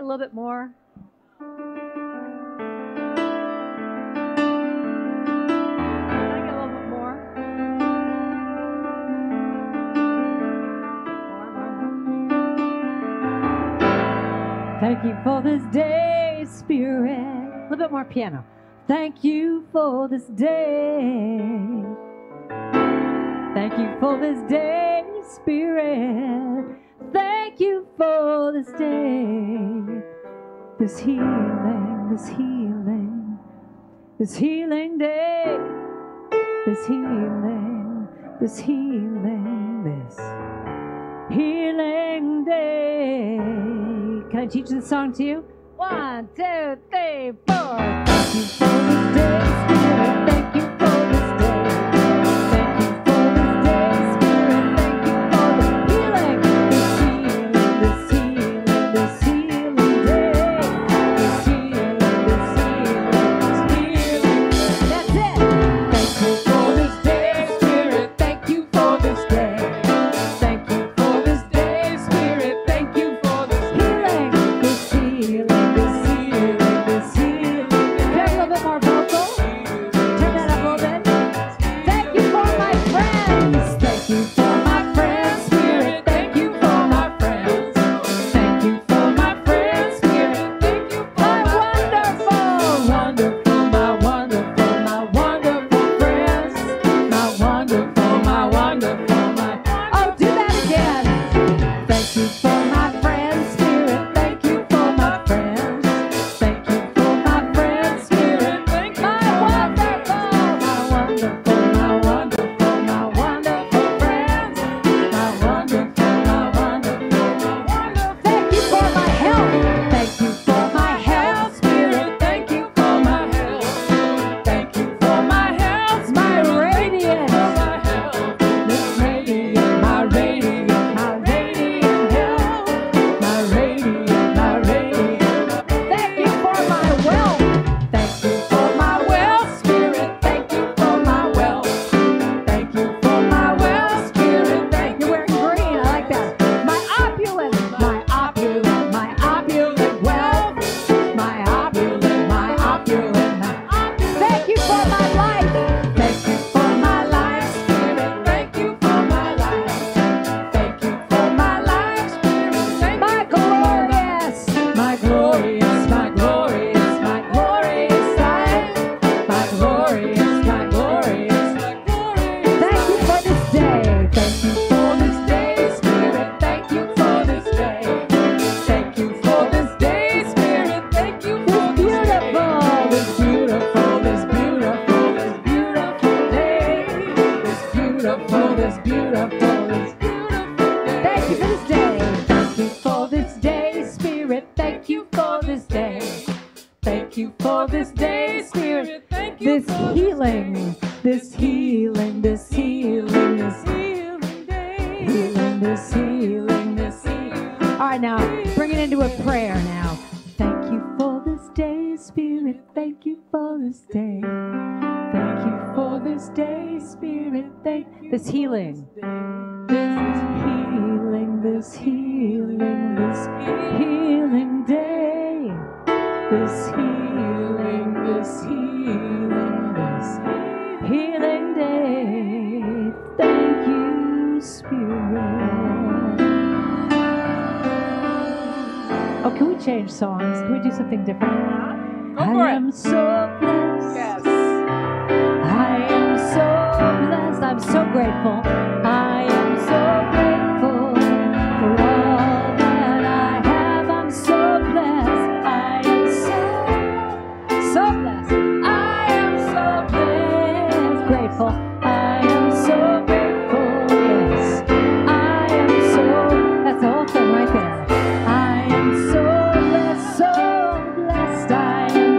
a little bit more? Thank you for this day, Spirit. A little bit more piano. Thank you for this day. Thank you for this day, Spirit. Thank you for this day. This healing, this healing, this healing day. This healing, this healing, this healing day. Can I teach this song to you? 1, 2, 3, 4. Thank you for this day, Spirit. Thank you for this day. Thank you for this day, Spirit. Thank you for the healing. This healing, this healing, this healing day. This healing, this healing, this healing. That's it. Thank you for this day, Spirit. Thank you for this day. Thank you for this day, Spirit. Thank you for this healing. This healing, this healing, this healing. Can I have a little bit more vocal? Turn that up a little bit. Thank you for my friends. Thank you for my friends, Spirit. Thank you for my friends. Thank you for my friends, Spirit. Thank you for my wonderful, wonderful, my wonderful, my wonderful friends. My wonderful, my wonderful, my. Oh, do that again. Thank you for my friends, Spirit. Thank you for my friends. Thank you for my friends, Spirit. Thank you. My wonderful, my wonderful, my wonderful, my wonderful friends. My wonderful, my wonderful, my wonderful. Thank you for my health. Thank you for my health, Spirit. Thank you for my health. Thank you for my health, my radiant. This radiant, my radiant, my radiant health. My radiant, my radiant. Thank you for my wealth. Thank you for my wealth, Spirit. Thank you for my wealth. Thank you for my wealth, Spirit. Thank you. You're wearing green. I like that. My opulent, my opulent, my opulent wealth. My opulent, my opulent, my opulent. Thank you for my life. Thank you for my life, Spirit. Thank you for my life. Thank you for my life, Spirit. Thank my glorious, my glorious, my glorious, my glorious life. My glorious, my glorious, my glorious. Thank you for this day. Thank you for this day, Spirit. Thank you for this day. Thank you for this day, Spirit. Thank you for this beautiful, this beautiful, this beautiful, this beautiful day. This beautiful, this beautiful, this beautiful day. Thank you for this day. Thank you for this day, Spirit. Thank you for this day. Thank you for this day, Spirit. Thank you this healing, this healing, this healing, this healing day. Healing, this healing, this healing. All right, now bring it into a prayer now. Thank you for this day, Spirit. Thank you for this day. Thank you for this day, Spirit. Thank this healing. This healing, this healing, this healing day. This healing, this healing, this healing day. Thank you, Spirit. Oh, can we change songs? Can we do something different? Go for I it. am so blessed. Yes. I am so blessed. I'm so grateful. I am so grateful for all that I have. I'm so blessed. I am so blessed. I am so blessed. Grateful. I am so grateful. Yes. I am so. That's the whole thing right there. I am so blessed. So blessed. I am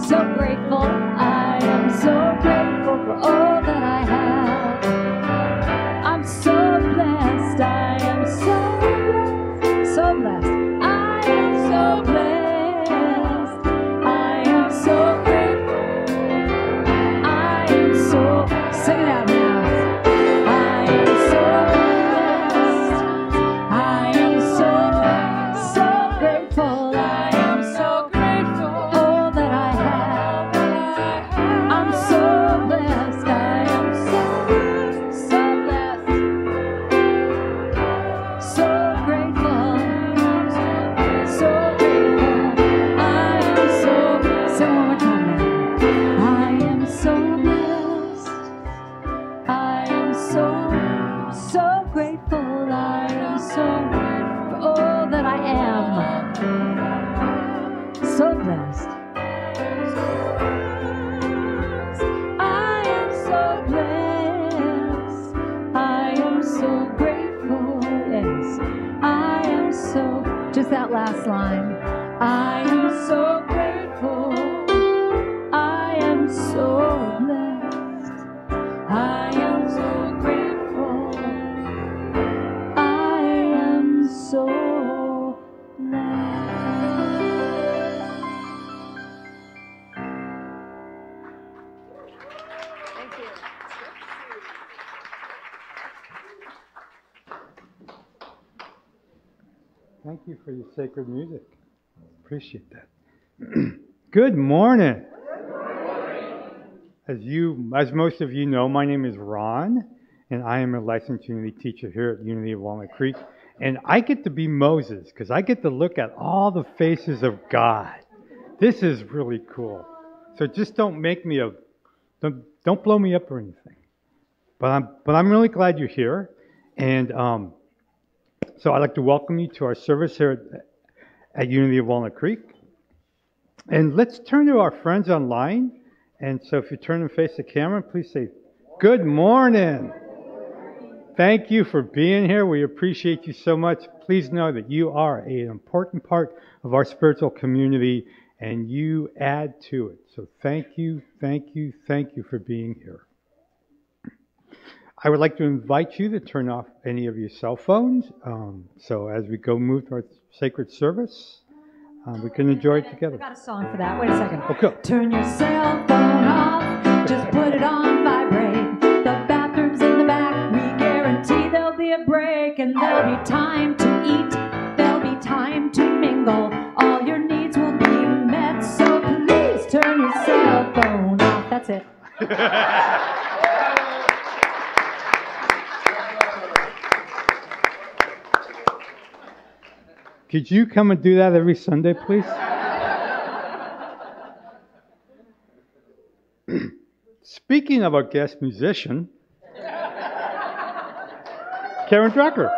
so grateful. I am so grateful for all that I have. just that last line. I am so grateful. I am so blessed. I am so grateful. I am so blessed. Thank you. Thank you for your sacred music. Appreciate that. Good morning. As most of you know, my name is Ron, and I am a licensed Unity teacher here at Unity of Walnut Creek. And I get to be Moses because I get to look at all the faces of God. This is really cool. So just don't blow me up or anything. But I'm really glad you're here, and so I'd like to welcome you to our service here at Unity of Walnut Creek. And let's turn to our friends online. And so if you turn and face the camera, please say, good morning. Thank you for being here. We appreciate you so much. Please know that you are an important part of our spiritual community, and you add to it. So thank you, thank you, thank you for being here. I would like to invite you to turn off any of your cell phones. So as we move to our sacred service, we can enjoy it together. I got a song for that. Wait a second. Okay. Turn your cell phone off. Just put it on vibrate. The bathroom's in the back. We guarantee there'll be a break, and there'll be time to eat. There'll be time to mingle. All your needs will be met. So please turn your cell phone off. That's it. Could you come and do that every Sunday, please? Speaking of our guest musician, Karen Drucker.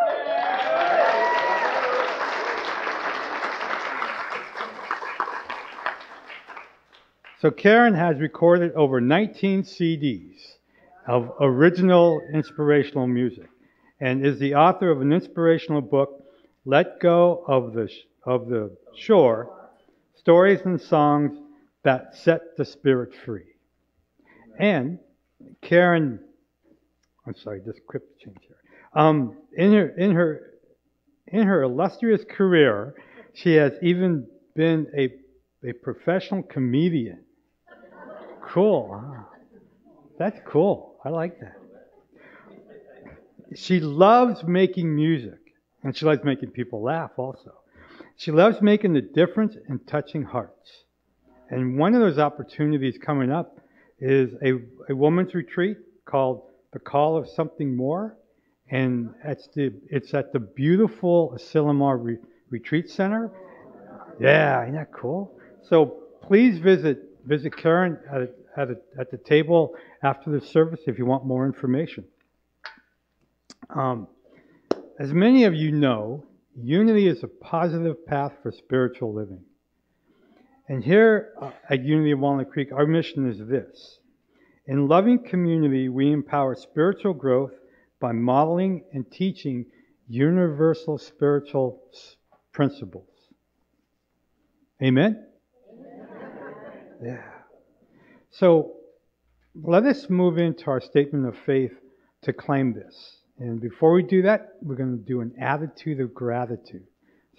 So Karen has recorded over 19 CDs of original inspirational music and is the author of an inspirational book, Let Go of the Shore, Stories and Songs That Set the Spirit Free. And Karen, I'm sorry, just quick change here. In her illustrious career, she has even been a professional comedian. Cool. That's cool. I like that. She loves making music. And she likes making people laugh also. She loves making a difference and touching hearts. And one of those opportunities coming up is a woman's retreat called The Call of Something More. And it's at the beautiful Asilomar Retreat Center. Yeah, isn't that cool? So please visit Karen at the table after the service if you want more information. As many of you know, Unity is a positive path for spiritual living. And here at Unity of Walnut Creek, our mission is this. In loving community, we empower spiritual growth by modeling and teaching universal spiritual principles. Amen? Yeah. So let us move into our statement of faith to claim this. And before we do that, we're going to do an attitude of gratitude.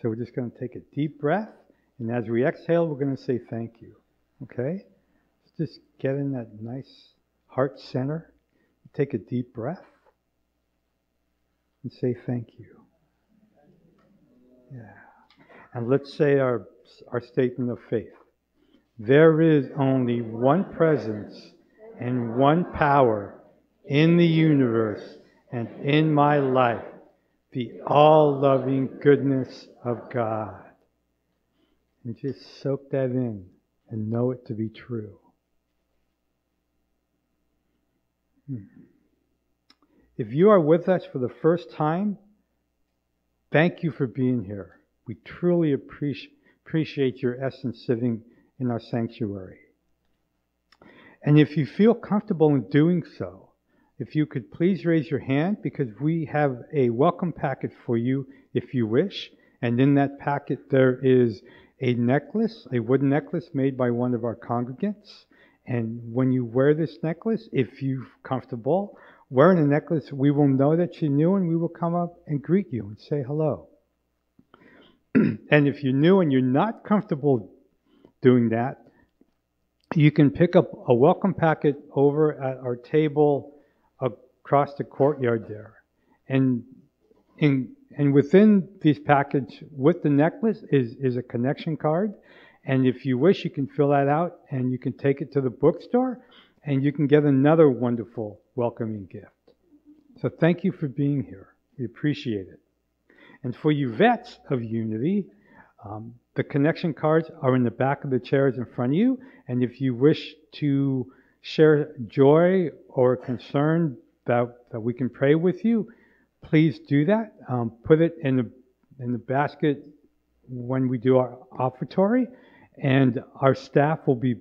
So we're just going to take a deep breath. And as we exhale, we're going to say thank you. Okay? Just get in that nice heart center. Take a deep breath. And say thank you. Yeah. And let's say our statement of faith. There is only one presence and one power in the universe and in my life, the all-loving goodness of God. And just soak that in and know it to be true. If you are with us for the first time, thank you for being here. We truly appreciate your essence sitting in our sanctuary. And if you feel comfortable in doing so, if you could please raise your hand, because we have a welcome packet for you if you wish. And in that packet, there is a necklace, a wooden necklace made by one of our congregants. And when you wear this necklace, if you're comfortable wearing a necklace, we will know that you're new and we will come up and greet you and say hello. And if you're new and you're not comfortable doing that, you can pick up a welcome packet over at our table across the courtyard there. And within these packets with the necklace is a connection card. And if you wish, you can fill that out and you can take it to the bookstore and you can get another wonderful welcoming gift. So thank you for being here. We appreciate it. And for you vets of Unity, the connection cards are in the back of the chairs in front of you. And if you wish to share joy or concern that we can pray with you, please do that. Put it in the basket when we do our offertory. And our staff we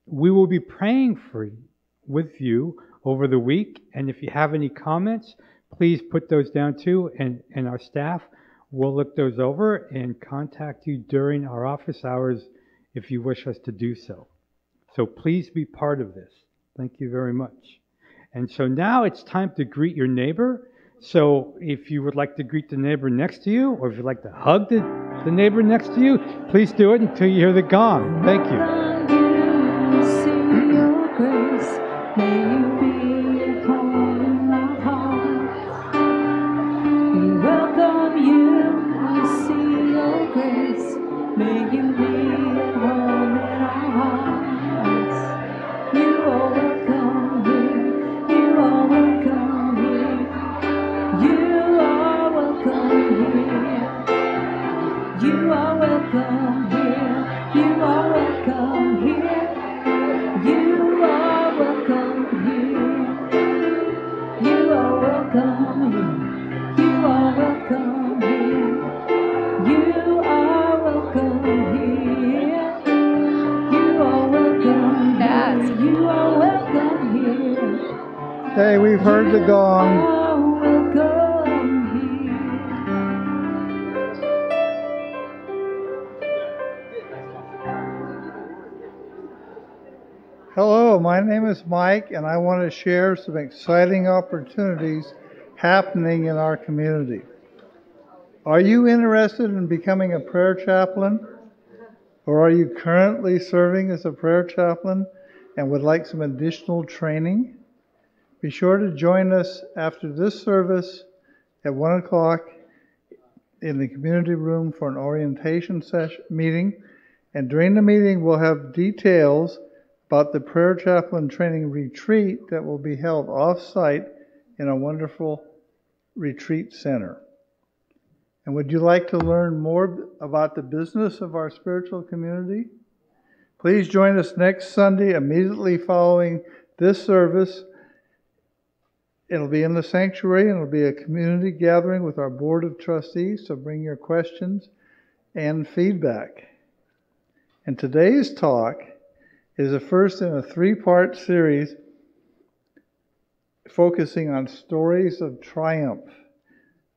will be praying with you over the week. And if you have any comments, please put those down too. And our staff will look those over and contact you during our office hours if you wish us to do so. So please be part of this. Thank you very much. And so now it's time to greet your neighbor. So if you would like to greet the neighbor next to you, or if you'd like to hug the neighbor next to you, please do it until you hear the gong. Thank you. Hey, we've heard the gong. Hello, my name is Mike, and I want to share some exciting opportunities happening in our community. Are you interested in becoming a prayer chaplain? Or are you currently serving as a prayer chaplain and would like some additional training? Be sure to join us after this service at 1 o'clock in the community room for an orientation meeting. And during the meeting, we'll have details about the prayer chaplain training retreat that will be held off-site in a wonderful retreat center. And would you like to learn more about the business of our spiritual community? Please join us next Sunday immediately following this service. It'll be in the sanctuary, and it'll be a community gathering with our board of trustees, so bring your questions and feedback. And today's talk is the first in a 3-part series focusing on stories of triumph.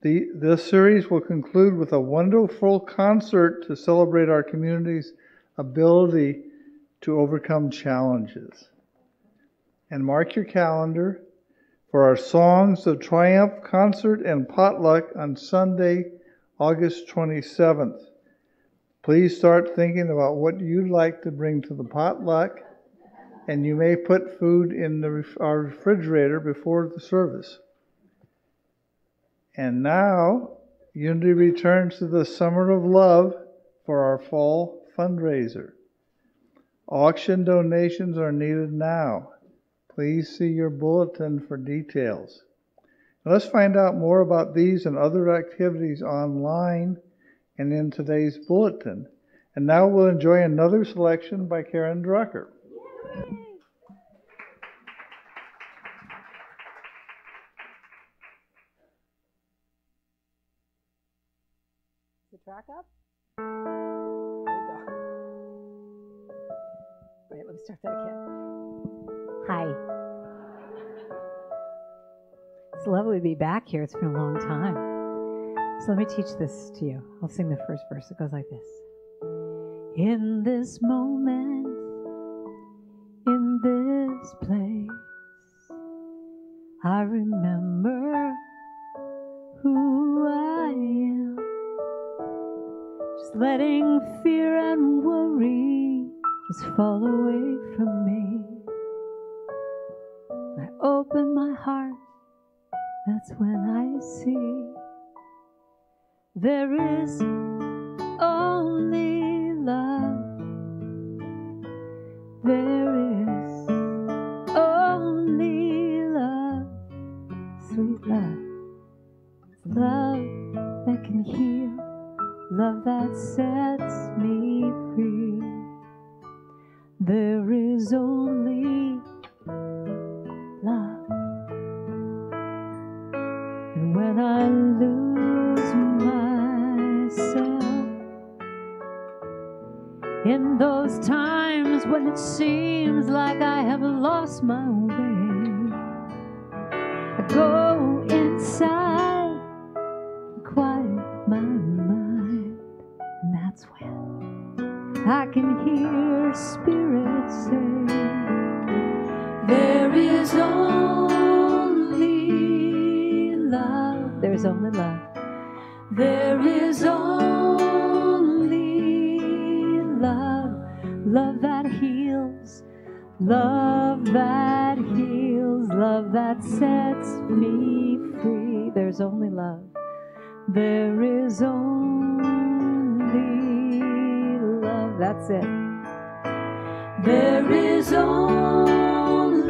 This series will conclude with a wonderful concert to celebrate our community's ability to overcome challenges. And mark your calendar for our Songs of Triumph concert and potluck on Sunday, August 27th. Please start thinking about what you'd like to bring to the potluck, and you may put food in our refrigerator before the service. And now, Unity returns to the Summer of Love for our fall fundraiser. Auction donations are needed now. Please see your bulletin for details. Let's find out more about these and other activities online and in today's bulletin. And now we'll enjoy another selection by Karen Drucker. The track up? There we go. All right, let me start that again. Hi. It's lovely to be back here. It's been a long time. So let me teach this to you. I'll sing the first verse. It goes like this. In this moment, in this place, I remember who I am. Just letting fear and worry just fall away from me. I open my heart, that's when I see there is only love. There is only love, sweet love. It's love that can heal, love that sets me free. There is only love. And when I lose myself, in those times when it seems like I have lost my way, I go inside and quiet my mind, and that's when I can hear Spirit say, there is only love. There is only love. There is only love. Love that heals. Love that heals. Love that sets me free. There's only love. There is only love. That's it. There is only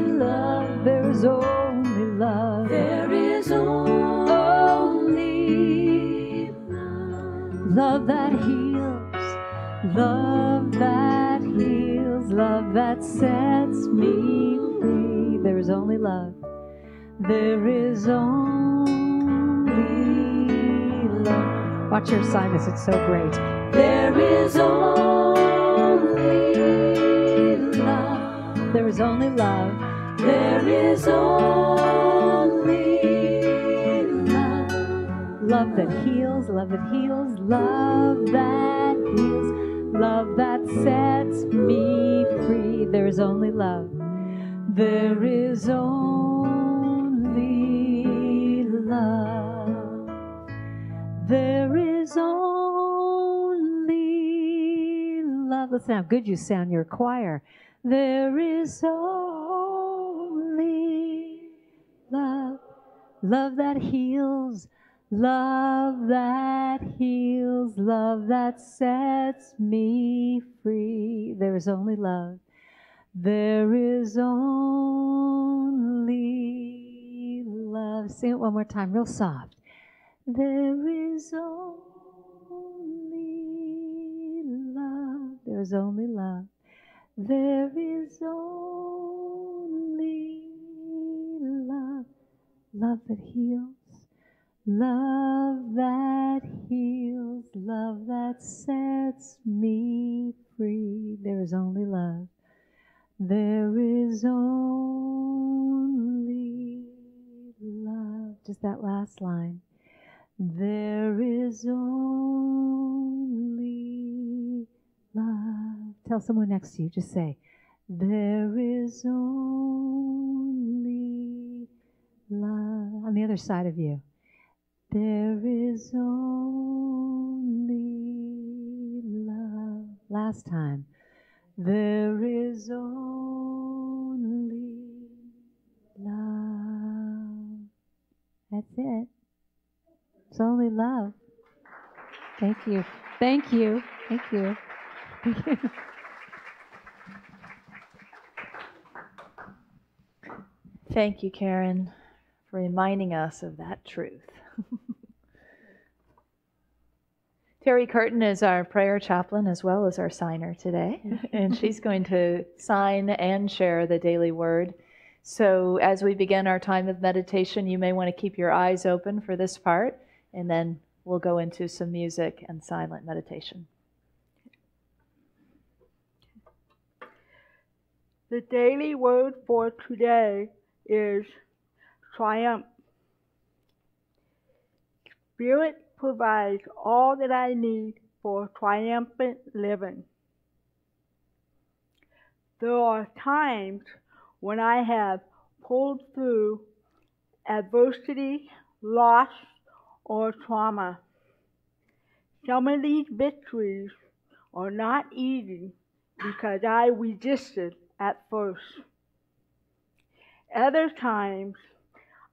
love. There is only love. There is only love. Love that heals. Love that heals. Love that sets me free. There is only love. There is only love. Watch her sign this. It's so great. There is only love. There is only love. There is only love. Love that heals, love that heals, love that heals, love that sets me free. There is only love. There is only love. There is only love. Listen how good you sound, your choir. There is only love. Love that heals. Love that heals. Love that sets me free. There is only love. There is only love. Sing it one more time, real soft. There is only love. There is only love. There is only love. Love that heals. Love that heals. Love that sets me free. There is only love. There is only love. Just that last line. There is only love. Tell someone next to you, just say, there is only love. On the other side of you, there is only love. Last time, there is only love. That's it. It's only love. Thank you. Thank you. Thank you. Thank you. Thank you, Karen, for reminding us of that truth. Terry Curtin is our prayer chaplain as well as our signer today, and she's going to sign and share the daily word. So as we begin our time of meditation, you may want to keep your eyes open for this part, and then we'll go into some music and silent meditation. The daily word for today is triumph. Spirit provides all that I need for triumphant living. There are times when I have pulled through adversity, loss, or trauma. Some of these victories are not easy because I resisted at first. Other times,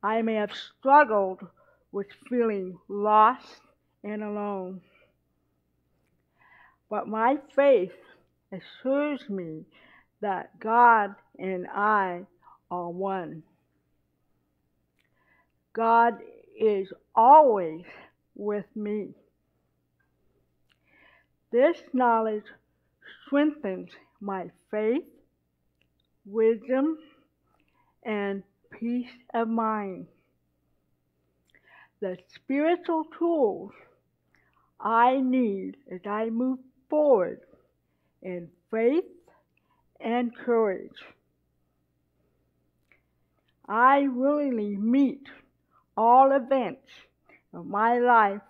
I may have struggled with feeling lost and alone. But my faith assures me that God and I are one. God is always with me. This knowledge strengthens my faith, wisdom, and peace of mind. The spiritual tools I need as I move forward in faith and courage. I willingly meet all events of my life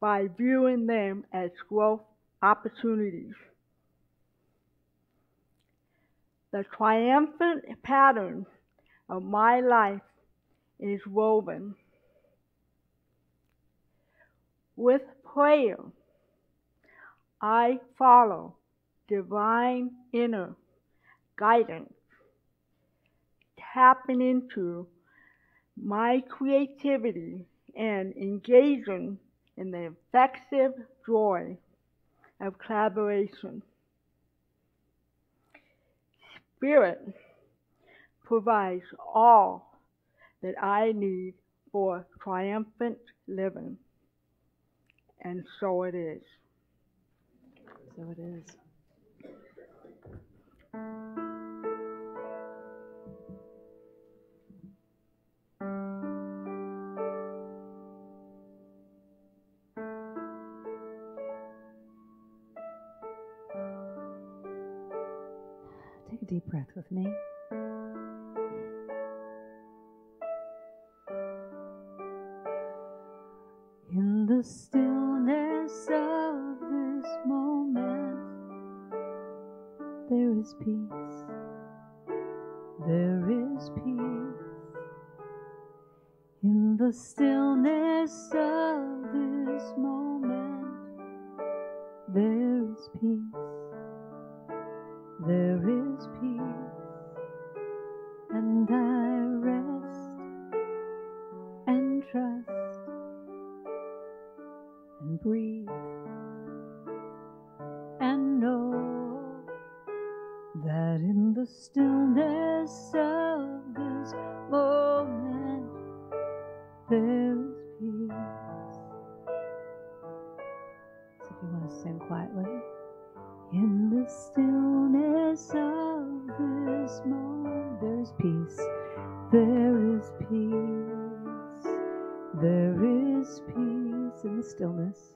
by viewing them as growth opportunities. The triumphant pattern of my life is woven. With prayer, I follow divine inner guidance, tapping into my creativity and engaging in the effective joy of collaboration. Spirit provides all that I need for triumphant living. And so it is. So it is. Take a deep breath with me. In the stillness of this moment, there is peace. There is peace. In the stillness of this moment, there is peace. There is peace. And I rest and trust and breathe and know that in the stillness of this moment there is peace. So if you want to sing quietly, in the stillness of this moment there is peace. There is peace. There is peace in the stillness.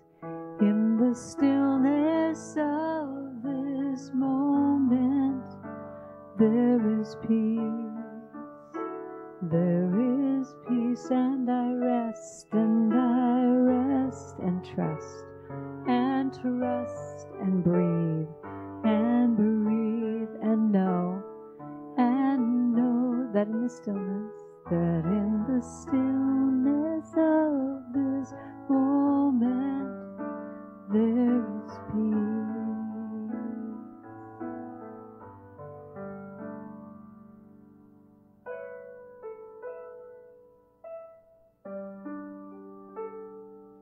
In the stillness of this moment, there is peace. There is peace, and I rest and trust and trust and breathe and know that in the stillness, that in the stillness of this moment, there is peace.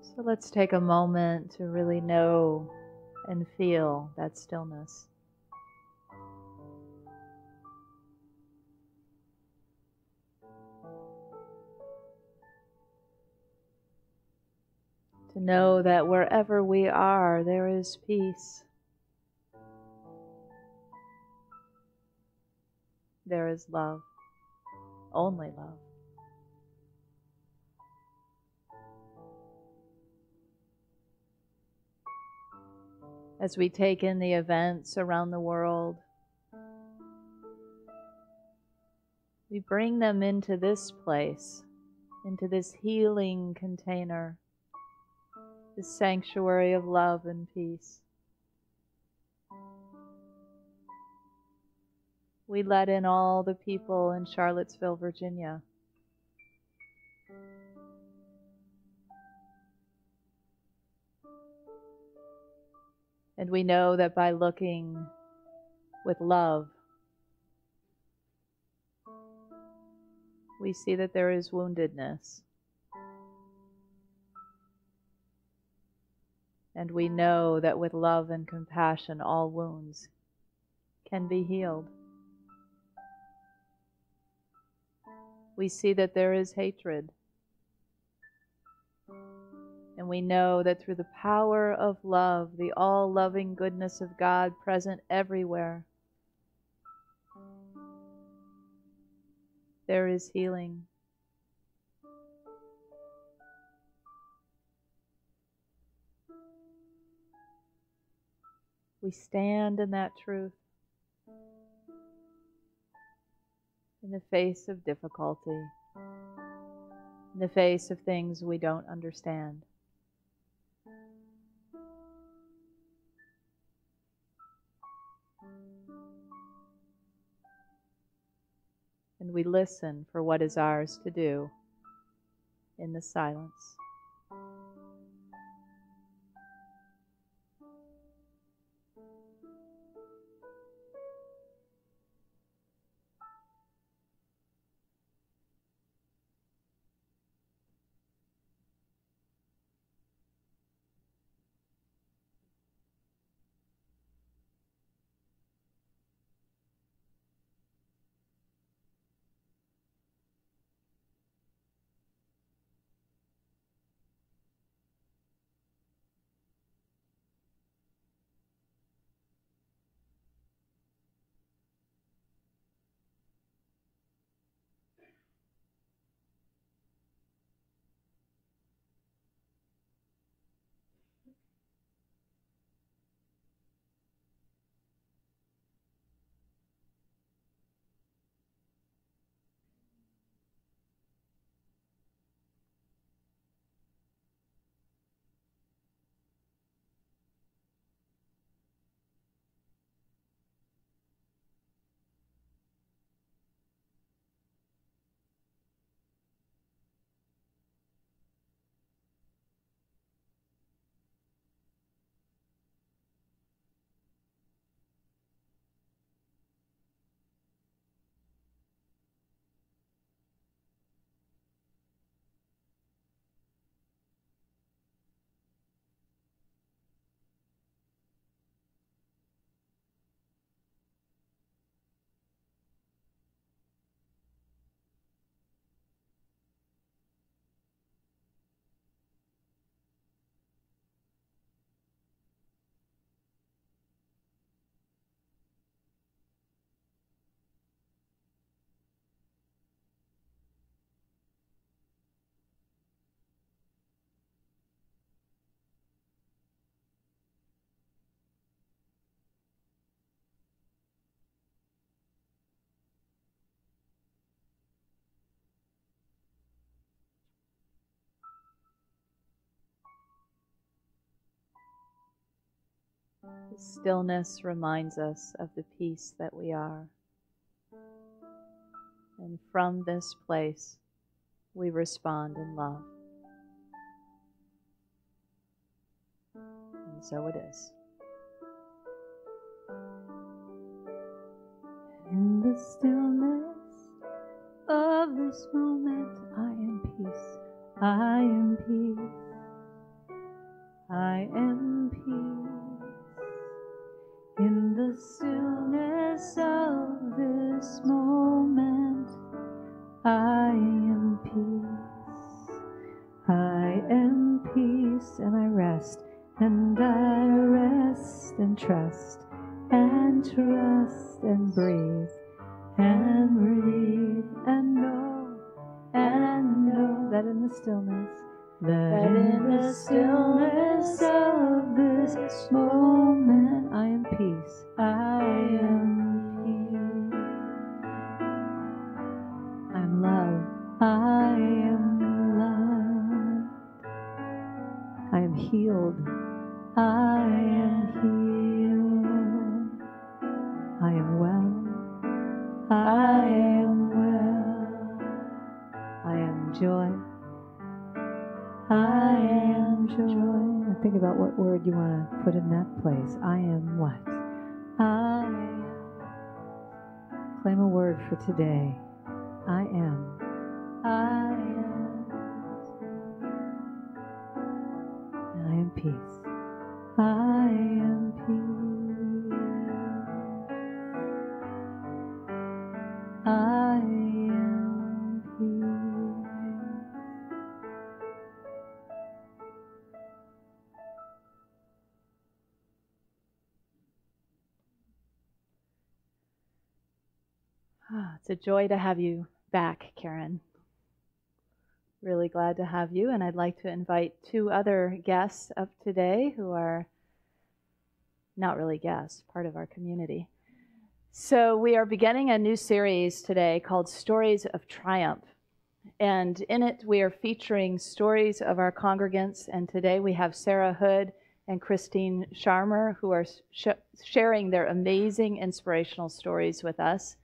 So let's take a moment to really know and feel that stillness. To know that wherever we are, there is peace. There is love, only love. As we take in the events around the world, we bring them into this place, into this healing container the sanctuary of love and peace. We let in all the people in Charlottesville, Virginia. And we know that by looking with love, we see that there is woundedness. And we know that with love and compassion, all wounds can be healed. We see that there is hatred. And we know that through the power of love, the all-loving goodness of God present everywhere, there is healing. We stand in that truth in the face of difficulty, in the face of things we don't understand. And we listen for what is ours to do in the silence. The stillness reminds us of the peace that we are. And from this place, we respond in love. And so it is. In the stillness of this moment, I am peace. I am peace. I am peace. In the stillness of this moment, I am peace. I am peace, and I rest, and I rest and trust, and trust and breathe, and know that in the stillness, that in the stillness of this moment, I am peace. I am peace. I'm love. I am love. I am healed. I am healed. I am well. I am well. I am joy. I am joy. Now think about what word you want to put in that place. I am what? I am. Claim a word for today. I am. I am. I am peace. I am peace. I am peace. It's a joy to have you back, Karen. Really glad to have you, and I'd like to invite two other guests up today who are not really guests, part of our community. So we are beginning a new series today called Stories of Triumph, and in it we are featuring stories of our congregants, and today we have Sarah Hood and Christine Sharmer who are sharing their amazing inspirational stories with us.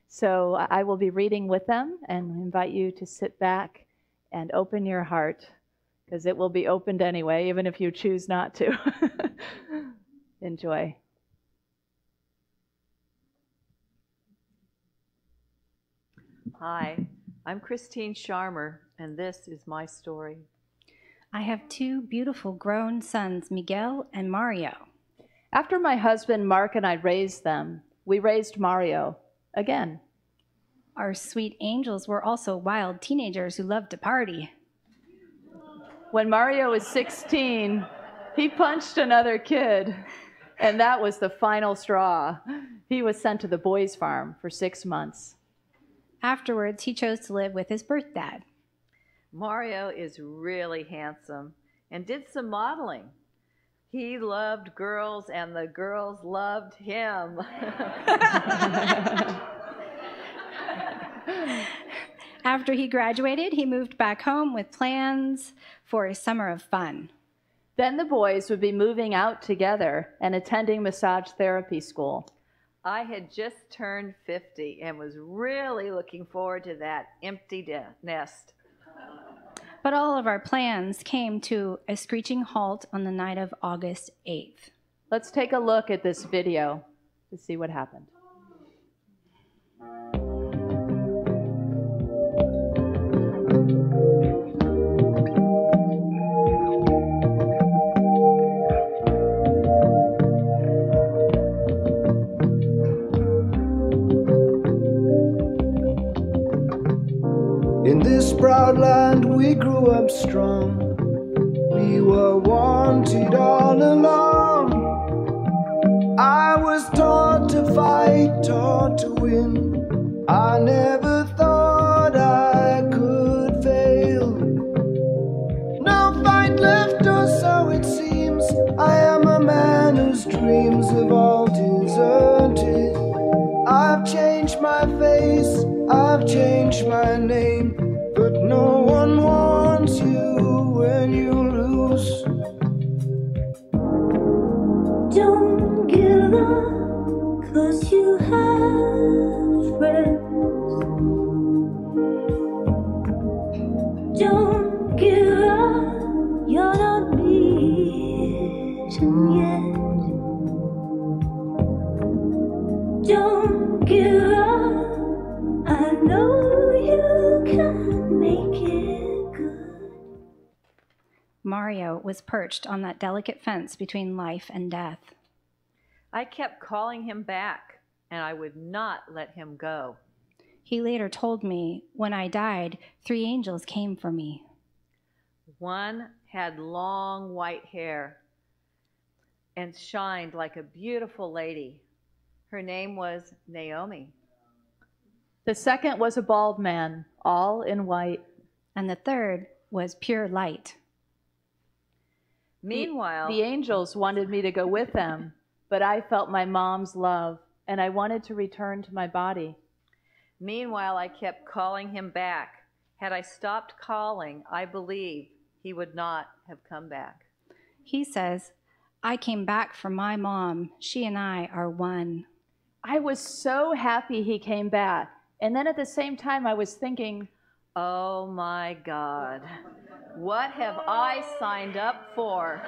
So I will be reading with them and invite you to sit back and open your heart, because it will be opened anyway, even if you choose not to. Enjoy. Hi, I'm Christine Sharmer, and this is my story. I have two beautiful grown sons, Miguel and Mario. After my husband Mark and I raised them, we raised Mario again. Our sweet angels were also wild teenagers who loved to party. When Mario was 16, he punched another kid, and that was the final straw. He was sent to the boys' farm for 6 months. Afterwards, he chose to live with his birth dad. Mario is really handsome and did some modeling. He loved girls, and the girls loved him. After he graduated, he moved back home with plans for a summer of fun. Then the boys would be moving out together and attending massage therapy school. I had just turned 50 and was really looking forward to that empty nest. But all of our plans came to a screeching halt on the night of August 8th. Let's take a look at this video to see what happened. In this proud land we grew up strong. We were wanted all along. I was taught to fight, taught to win. I never thought I could fail. No fight left, or so it seems. I am a man whose dreams have all deserted. I've changed my face, I've changed my name, but no one wants you when you lose. Don't give up, 'cause you have friends. Don't give up, you're not beaten yet. Don't give up, I know you can make it good. Mario was perched on that delicate fence between life and death. I kept calling him back, and I would not let him go. He later told me, when I died, 3 angels came for me. One had long white hair and shined like a beautiful lady. Her name was Naomi. The second was a bald man, all in white. And the third was pure light. Meanwhile, the angels wanted me to go with them, but I felt my mom's love, and I wanted to return to my body. Meanwhile, I kept calling him back. Had I stopped calling, I believe he would not have come back. He says, I came back from my mom. She and I are one. I was so happy he came back. And then at the same time, I was thinking, Oh my God, what have I signed up for?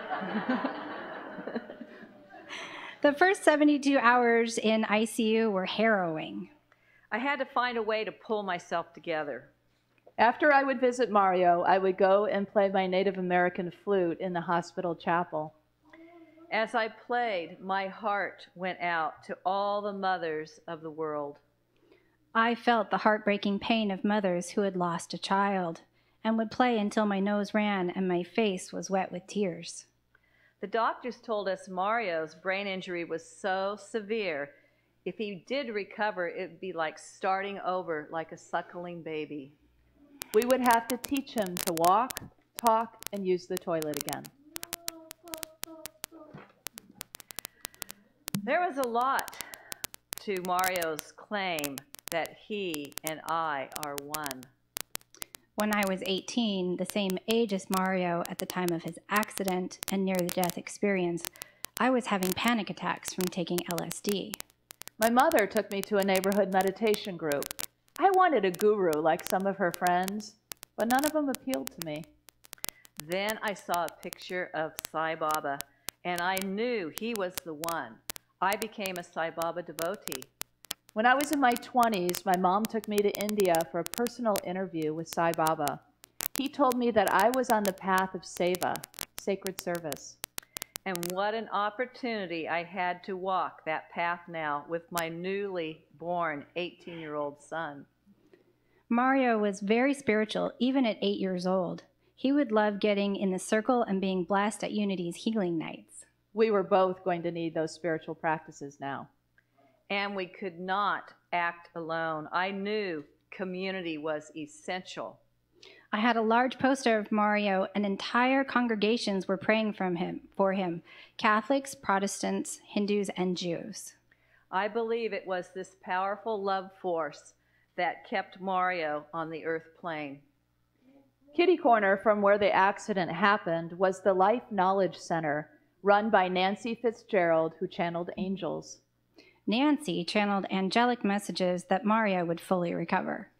The first 72 hours in ICU were harrowing. I had to find a way to pull myself together. after I would visit Mario, I would go and play my Native American flute in the hospital chapel. As I played, my heart went out to all the mothers of the world. I felt the heartbreaking pain of mothers who had lost a child and would play until my nose ran and my face was wet with tears. The doctors told us Mario's brain injury was so severe, if he did recover, it would be like starting over like a suckling baby. We would have to teach him to walk, talk, and use the toilet again. There was a lot to Mario's claim that he and I are one. When I was 18, the same age as Mario at the time of his accident and near-the-death experience, I was having panic attacks from taking LSD. My mother took me to a neighborhood meditation group. I wanted a guru like some of her friends, but none of them appealed to me. Then I saw a picture of Sai Baba, and I knew he was the one. I became a Sai Baba devotee. When I was in my 20s, my mom took me to India for a personal interview with Sai Baba. He told me that I was on the path of seva, sacred service. And what an opportunity I had to walk that path now with my newly born 18-year-old son. Mario was very spiritual, even at 8 years old. He would love getting in the circle and being blessed at Unity's healing nights. We were both going to need those spiritual practices now. And we could not act alone. I knew community was essential. I had a large poster of Mario, and entire congregations were praying for him, Catholics, Protestants, Hindus, and Jews. I believe it was this powerful love force that kept Mario on the earth plane. Kitty corner from where the accident happened was the Life Knowledge Center, run by Nancy Fitzgerald, who channeled angels. Nancy channeled angelic messages that Mario would fully recover.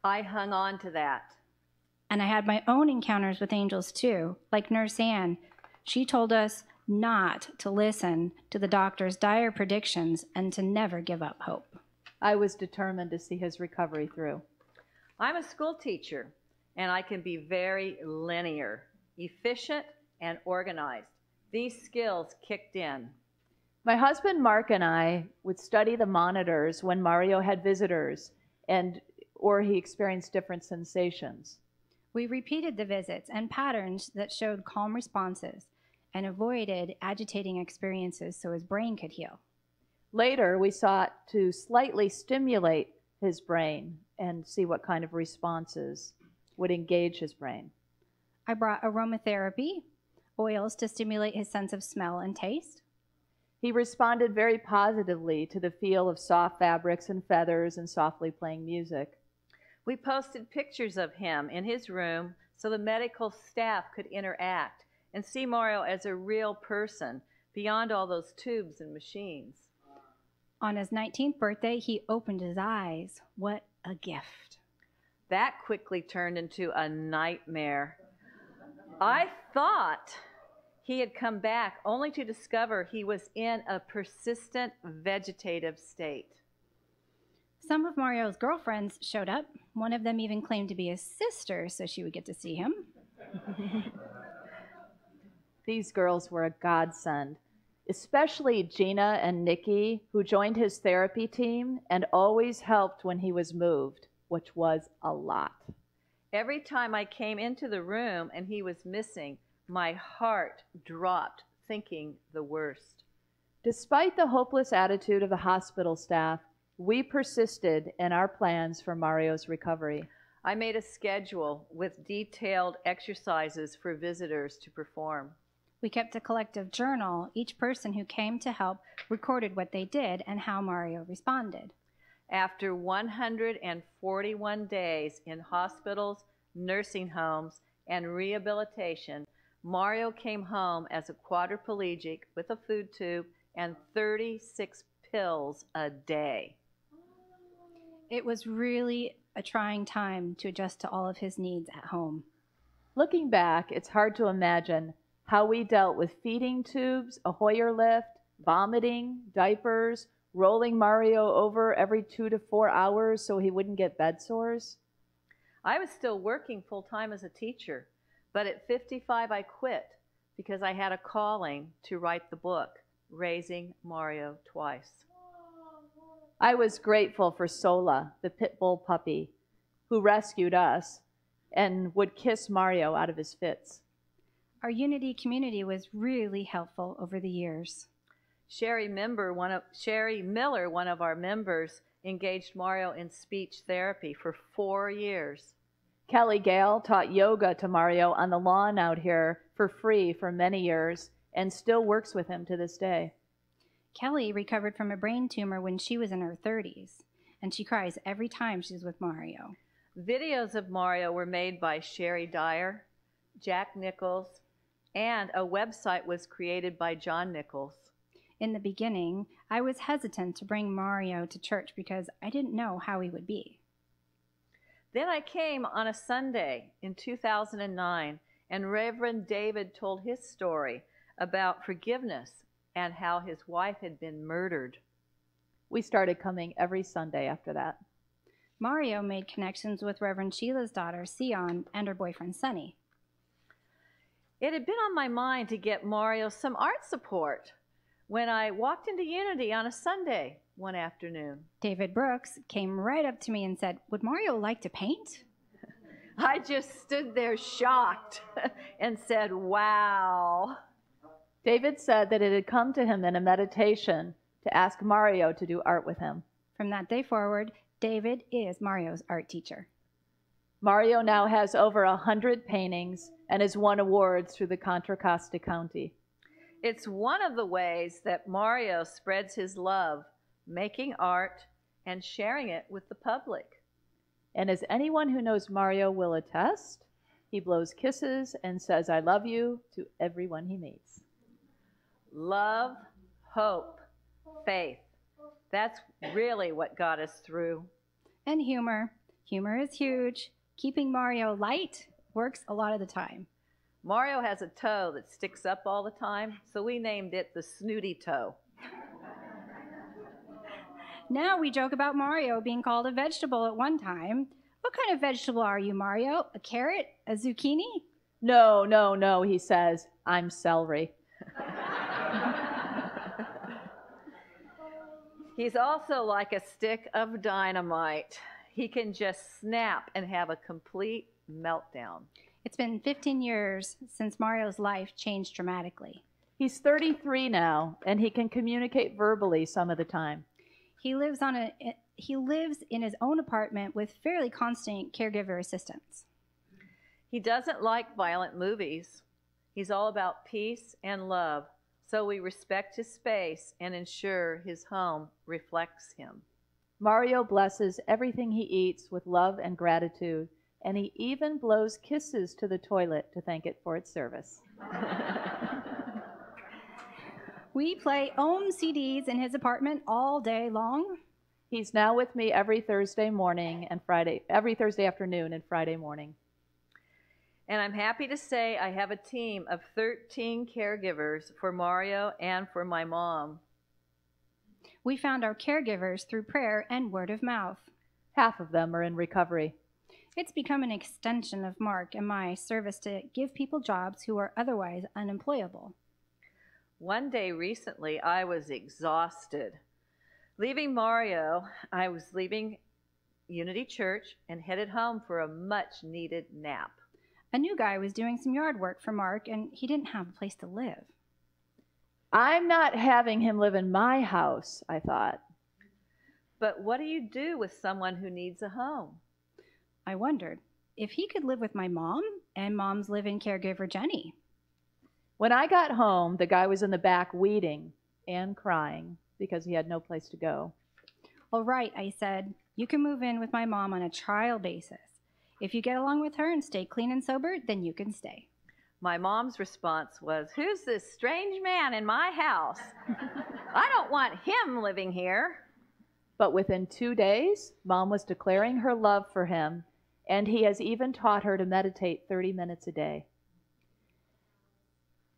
I hung on to that. And I had my own encounters with angels too, like Nurse Ann. She told us not to listen to the doctor's dire predictions and to never give up hope. I was determined to see his recovery through. I'm a school teacher, and I can be very linear, efficient, and organized. These skills kicked in. My husband Mark and I would study the monitors when Mario had visitors or he experienced different sensations. We repeated the visits and patterns that showed calm responses and avoided agitating experiences so his brain could heal. Later, we sought to slightly stimulate his brain and see what kind of responses would engage his brain. I brought aromatherapy, oils to stimulate his sense of smell and taste. He responded very positively to the feel of soft fabrics and feathers and softly playing music. We posted pictures of him in his room so the medical staff could interact and see Mario as a real person beyond all those tubes and machines. On his 19th birthday, he opened his eyes. What a gift. That quickly turned into a nightmare. I thought he had come back only to discover he was in a persistent vegetative state. Some of Mario's girlfriends showed up. One of them even claimed to be his sister so she would get to see him. These girls were a godsend, especially Gina and Nikki, who joined his therapy team and always helped when he was moved, which was a lot. Every time I came into the room and he was missing, my heart dropped, thinking the worst. Despite the hopeless attitude of the hospital staff, we persisted in our plans for Mario's recovery. I made a schedule with detailed exercises for visitors to perform. We kept a collective journal. Each person who came to help recorded what they did and how Mario responded. After 141 days in hospitals, nursing homes, and rehabilitation, Mario came home as a quadriplegic with a food tube and 36 pills a day. It was really a trying time to adjust to all of his needs at home. Looking back, it's hard to imagine how we dealt with feeding tubes, a Hoyer lift, vomiting, diapers, rolling Mario over every 2 to 4 hours so he wouldn't get bed sores. I was still working full-time as a teacher, but at 55 I quit because I had a calling to write the book, Raising Mario Twice. I was grateful for Sola, the pit bull puppy, who rescued us and would kiss Mario out of his fits. Our Unity community was really helpful over the years. Sherry Miller, one of our members, engaged Mario in speech therapy for 4 years. Kelly Gale taught yoga to Mario on the lawn out here for free for many years and still works with him to this day. Kelly recovered from a brain tumor when she was in her 30s, and she cries every time she's with Mario. Videos of Mario were made by Sherry Dyer, Jack Nichols, and a website was created by John Nichols. In the beginning, I was hesitant to bring Mario to church because I didn't know how he would be. Then I came on a Sunday in 2009, and Reverend David told his story about forgiveness and how his wife had been murdered. We started coming every Sunday after that. Mario made connections with Reverend Sheila's daughter, Sion, and her boyfriend, Sonny. It had been on my mind to get Mario some art support when I walked into Unity on a Sunday one afternoon. David Brooks came right up to me and said, "Would Mario like to paint?" I just stood there shocked and said, "Wow." David said that it had come to him in a meditation to ask Mario to do art with him. From that day forward, David is Mario's art teacher. Mario now has over 100 paintings and has won awards through the Contra Costa County. It's one of the ways that Mario spreads his love, making art and sharing it with the public. And as anyone who knows Mario will attest, he blows kisses and says, "I love you" to everyone he meets. Love, hope, faith. That's really what got us through. And humor. Humor is huge. Keeping Mario light works a lot of the time. Mario has a toe that sticks up all the time, so we named it the snooty toe. Now we joke about Mario being called a vegetable at one time. What kind of vegetable are you, Mario? A carrot? A zucchini? No, no, no, he says, "I'm celery." He's also like a stick of dynamite. He can just snap and have a complete meltdown. It's been 15 years since Mario's life changed dramatically. He's 33 now, and he can communicate verbally some of the time. He lives in his own apartment with fairly constant caregiver assistance. He doesn't like violent movies. He's all about peace and love, so we respect his space and ensure his home reflects him. Mario blesses everything he eats with love and gratitude, and he even blows kisses to the toilet to thank it for its service. We play Ohm CDs in his apartment all day long. He's now with me every Thursday morning and every Thursday afternoon and Friday morning. And I'm happy to say I have a team of 13 caregivers for Mario and for my mom. We found our caregivers through prayer and word of mouth. Half of them are in recovery. It's become an extension of Mark and my service to give people jobs who are otherwise unemployable. One day recently, I was exhausted. Leaving Mario, I was leaving Unity Church and headed home for a much-needed nap. A new guy was doing some yard work for Mark, and he didn't have a place to live. I'm not having him live in my house, I thought. But what do you do with someone who needs a home? I wondered if he could live with my mom and mom's live-in caregiver, Jenny. When I got home, the guy was in the back weeding and crying because he had no place to go. All right, I said, you can move in with my mom on a trial basis. If you get along with her and stay clean and sober, then you can stay. My mom's response was, "Who's this strange man in my house? I don't want him living here." But within 2 days, Mom was declaring her love for him, and he has even taught her to meditate 30 minutes a day.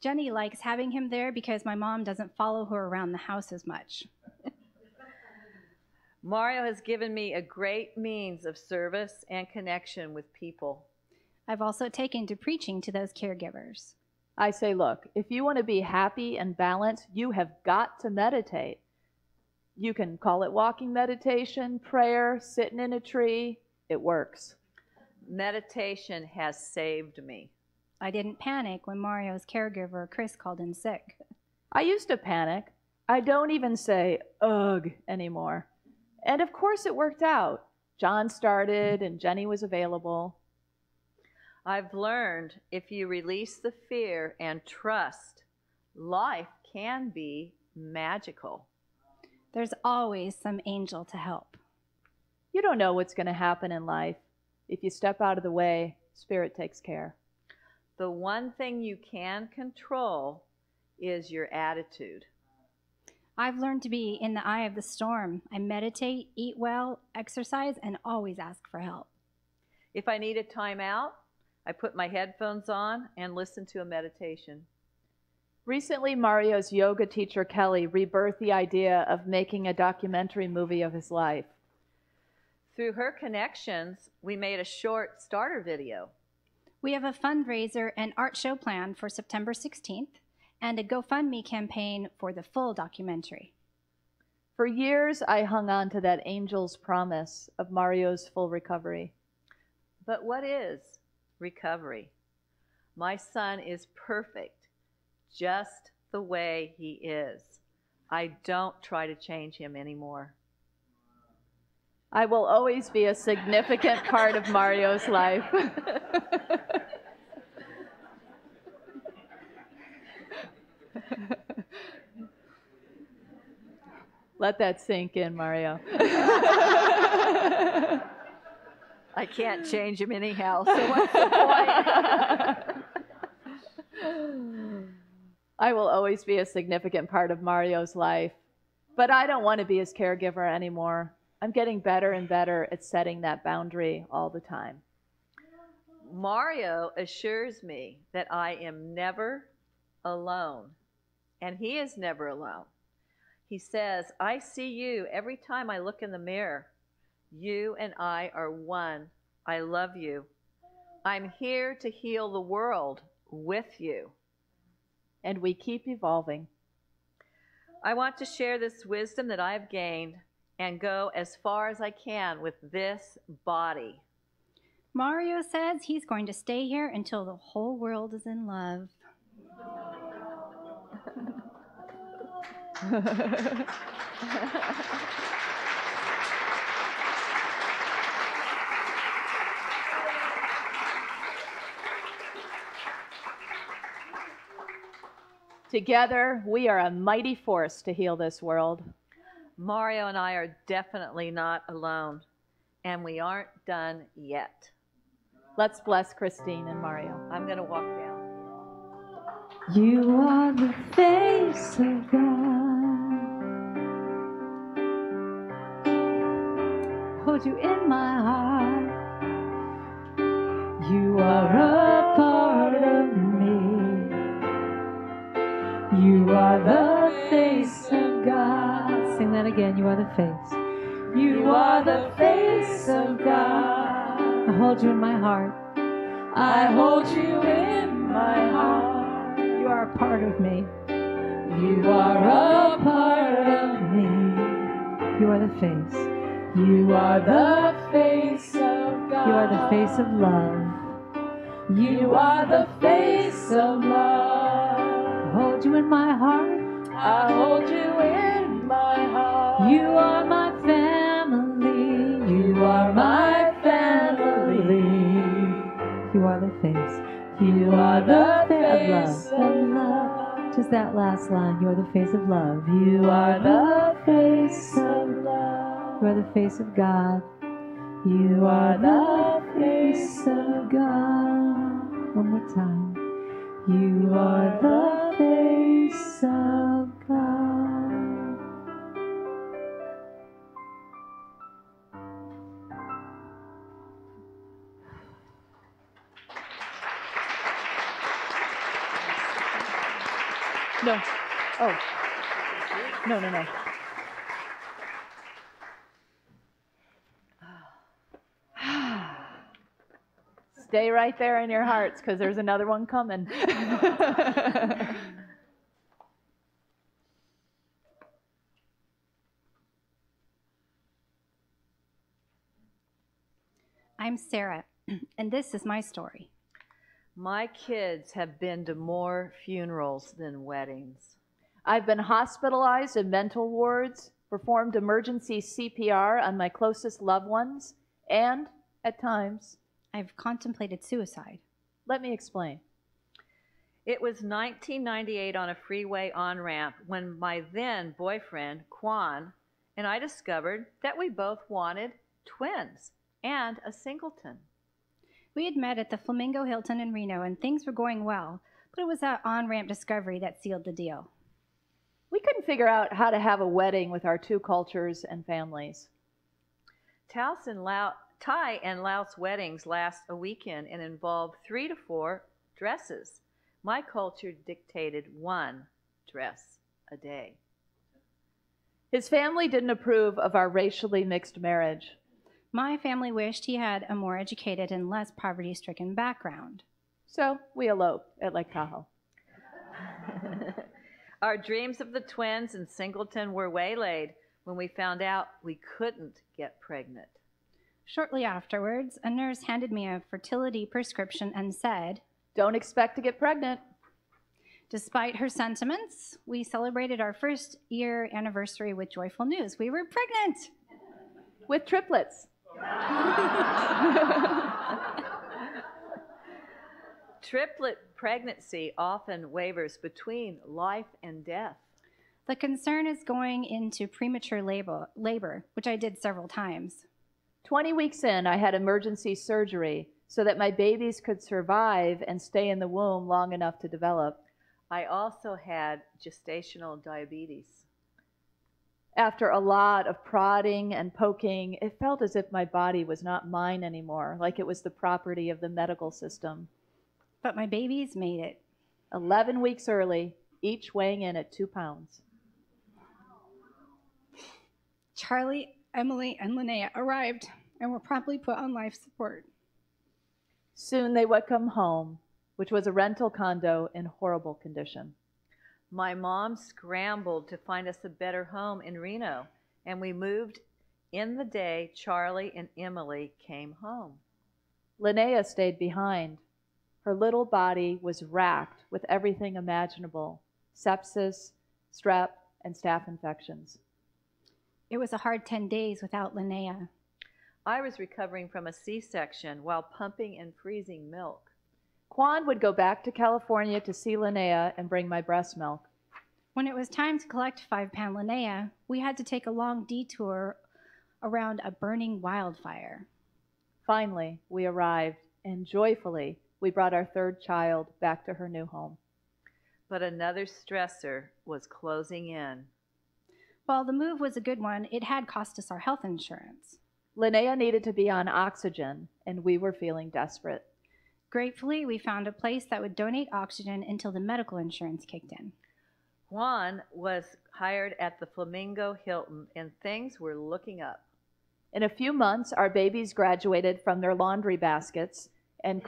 Jenny likes having him there because my mom doesn't follow her around the house as much. Mario has given me a great means of service and connection with people. I've also taken to preaching to those caregivers. I say, look, if you want to be happy and balanced, you have got to meditate. You can call it walking meditation, prayer, sitting in a tree. It works. Meditation has saved me. I didn't panic when Mario's caregiver, Chris, called in sick. I used to panic. I don't even say, ugh, anymore. And of course it worked out. John started and Jenny was available. I've learned if you release the fear and trust, life can be magical. There's always some angel to help. You don't know what's going to happen in life. If you step out of the way, Spirit takes care. The one thing you can control is your attitude. I've learned to be in the eye of the storm. I meditate, eat well, exercise, and always ask for help. If I need a timeout, I put my headphones on and listen to a meditation. Recently, Mario's yoga teacher, Kelly, rebirthed the idea of making a documentary movie of his life. Through her connections, we made a short starter video. We have a fundraiser and art show planned for September 16th and a GoFundMe campaign for the full documentary. For years, I hung on to that angel's promise of Mario's full recovery. But what is recovery? My son is perfect, just the way he is. I don't try to change him anymore. I will always be a significant part of Mario's life. Let that sink in, Mario. I can't change him anyhow, so what's the point? I will always be a significant part of Mario's life, but I don't want to be his caregiver anymore. I'm getting better and better at setting that boundary all the time. Mario assures me that I am never alone, and he is never alone. He says, "I see you every time I look in the mirror. You and I are one. I love you. I'm here to heal the world with you." And we keep evolving. I want to share this wisdom that I've gained and go as far as I can with this body. Mario says he's going to stay here until the whole world is in love. Together, we are a mighty force to heal this world. Mario and I are definitely not alone, and we aren't done yet. Let's bless Christine and Mario. I'm going to walk down. You are the face of God. Hold you in my heart. You are a part of me. You are the face of God. Sing that again. You are the face. You are the face of God. I hold you in my heart. I hold you in my heart. You are a part of me. You are a part of me. You are the face. You are the face of God. You are the face of love. You are the face of love. I hold you in my heart. I hold you in my heart. You are my family. You are my family. You are the face. You are the face of love. Just that last line. You are the face of love. You are the face of love. You are the face of God. You are the face of God. One more time. You are the face of God. No. Oh. No, no, no. Stay right there in your hearts because there's another one coming. I'm Sarah, and this is my story. My kids have been to more funerals than weddings. I've been hospitalized in mental wards, performed emergency CPR on my closest loved ones, and, at times, I've contemplated suicide. let me explain. It was 1998 on a freeway on-ramp when my then boyfriend, Quan, and I discovered that we both wanted twins and a singleton. We had met at the Flamingo Hilton in Reno, and things were going well, but it was that on-ramp discovery that sealed the deal. We couldn't figure out how to have a wedding with our two cultures and families. Thai and Laos weddings last a weekend and involve 3 to 4 dresses. My culture dictated 1 dress a day. His family didn't approve of our racially mixed marriage. My family wished he had a more educated and less poverty-stricken background. So we eloped at Lake Tahoe. Our dreams of the twins and singleton were waylaid when we found out we couldn't get pregnant. Shortly afterwards, a nurse handed me a fertility prescription and said, Don't expect to get pregnant. despite her sentiments, we celebrated our first year anniversary with joyful news. We were pregnant! With triplets. Triplet pregnancy often wavers between life and death. The concern is going into premature labor, which I did several times. 20 weeks in, I had emergency surgery so that my babies could survive and stay in the womb long enough to develop. I also had gestational diabetes. After a lot of prodding and poking, it felt as if my body was not mine anymore, like it was the property of the medical system. But my babies made it. 11 weeks early, each weighing in at 2 pounds. Charlie, Emily, and Linnea arrived and were promptly put on life support. Soon they would come home, which was a rental condo in horrible condition. My mom scrambled to find us a better home in Reno, and we moved in the day Charlie and Emily came home. Linnea stayed behind. Her little body was racked with everything imaginable: sepsis, strep, and staph infections. It was a hard 10 days without Linnea. I was recovering from a C-section while pumping and freezing milk. Quan would go back to California to see Linnea and bring my breast milk. When it was time to collect 5-pound Linnea, we had to take a long detour around a burning wildfire. Finally, we arrived, and joyfully, we brought our third child back to her new home. But another stressor was closing in. While the move was a good one, it had cost us our health insurance. Linnea needed to be on oxygen, and we were feeling desperate. Gratefully, we found a place that would donate oxygen until the medical insurance kicked in. Juan was hired at the Flamingo Hilton, and things were looking up. In a few months, our babies graduated from their laundry baskets and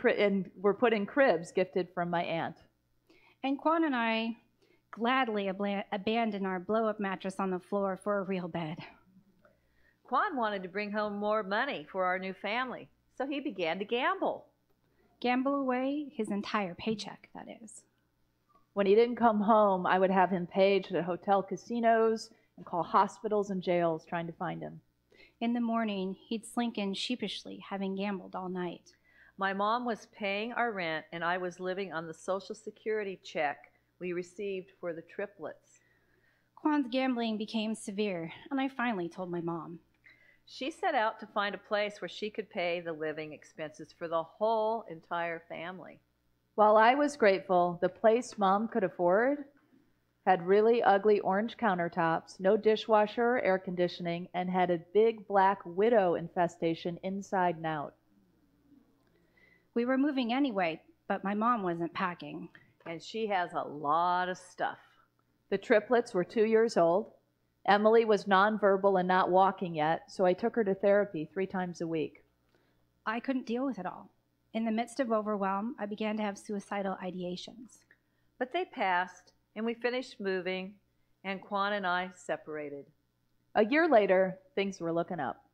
were put in cribs gifted from my aunt. And Quan and I gladly abandoned our blow-up mattress on the floor for a real bed. Quan wanted to bring home more money for our new family, so he began to gamble. Gamble away his entire paycheck, that is. When he didn't come home, I would have him page at hotel casinos and call hospitals and jails trying to find him. In the morning, he'd slink in sheepishly, having gambled all night. My mom was paying our rent, and I was living on the Social Security check we received for the triplets. Quan's gambling became severe, and I finally told my mom. She set out to find a place where she could pay the living expenses for the whole entire family. While I was grateful, the place Mom could afford had really ugly orange countertops, no dishwasher or air conditioning, and had a big black widow infestation inside and out. We were moving anyway, but my mom wasn't packing. And she has a lot of stuff. The triplets were 2 years old. Emily was nonverbal and not walking yet, so I took her to therapy 3 times a week. I couldn't deal with it all. In the midst of overwhelm, I began to have suicidal ideations. But they passed, and we finished moving, and Quan and I separated. A year later, things were looking up.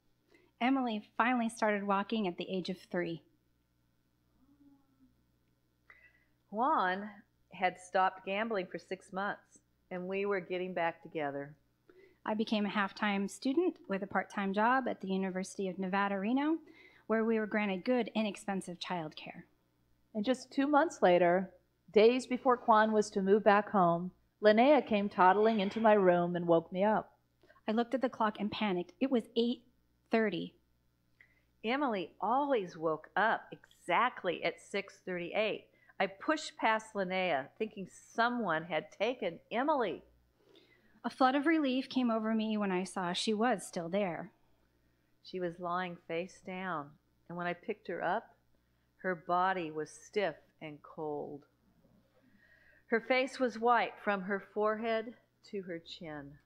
Emily finally started walking at the age of 3. Juan had stopped gambling for 6 months, and we were getting back together. I became a half-time student with a part-time job at the University of Nevada, Reno, where we were granted good, inexpensive childcare. And just 2 months later, days before Quan was to move back home, Linnea came toddling into my room and woke me up. I looked at the clock and panicked. It was 8:30. Emily always woke up exactly at 6:38. I pushed past Linnea, thinking someone had taken Emily. A flood of relief came over me when I saw she was still there. She was lying face down, and when I picked her up, her body was stiff and cold. Her face was white from her forehead to her chin.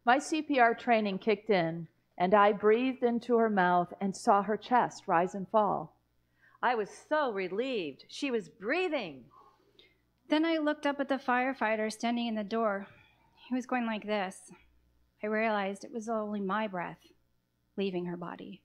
My CPR training kicked in, and I breathed into her mouth and saw her chest rise and fall. I was so relieved. She was breathing. Then I looked up at the firefighter standing in the door. He was going like this. I realized it was only my breath leaving her body.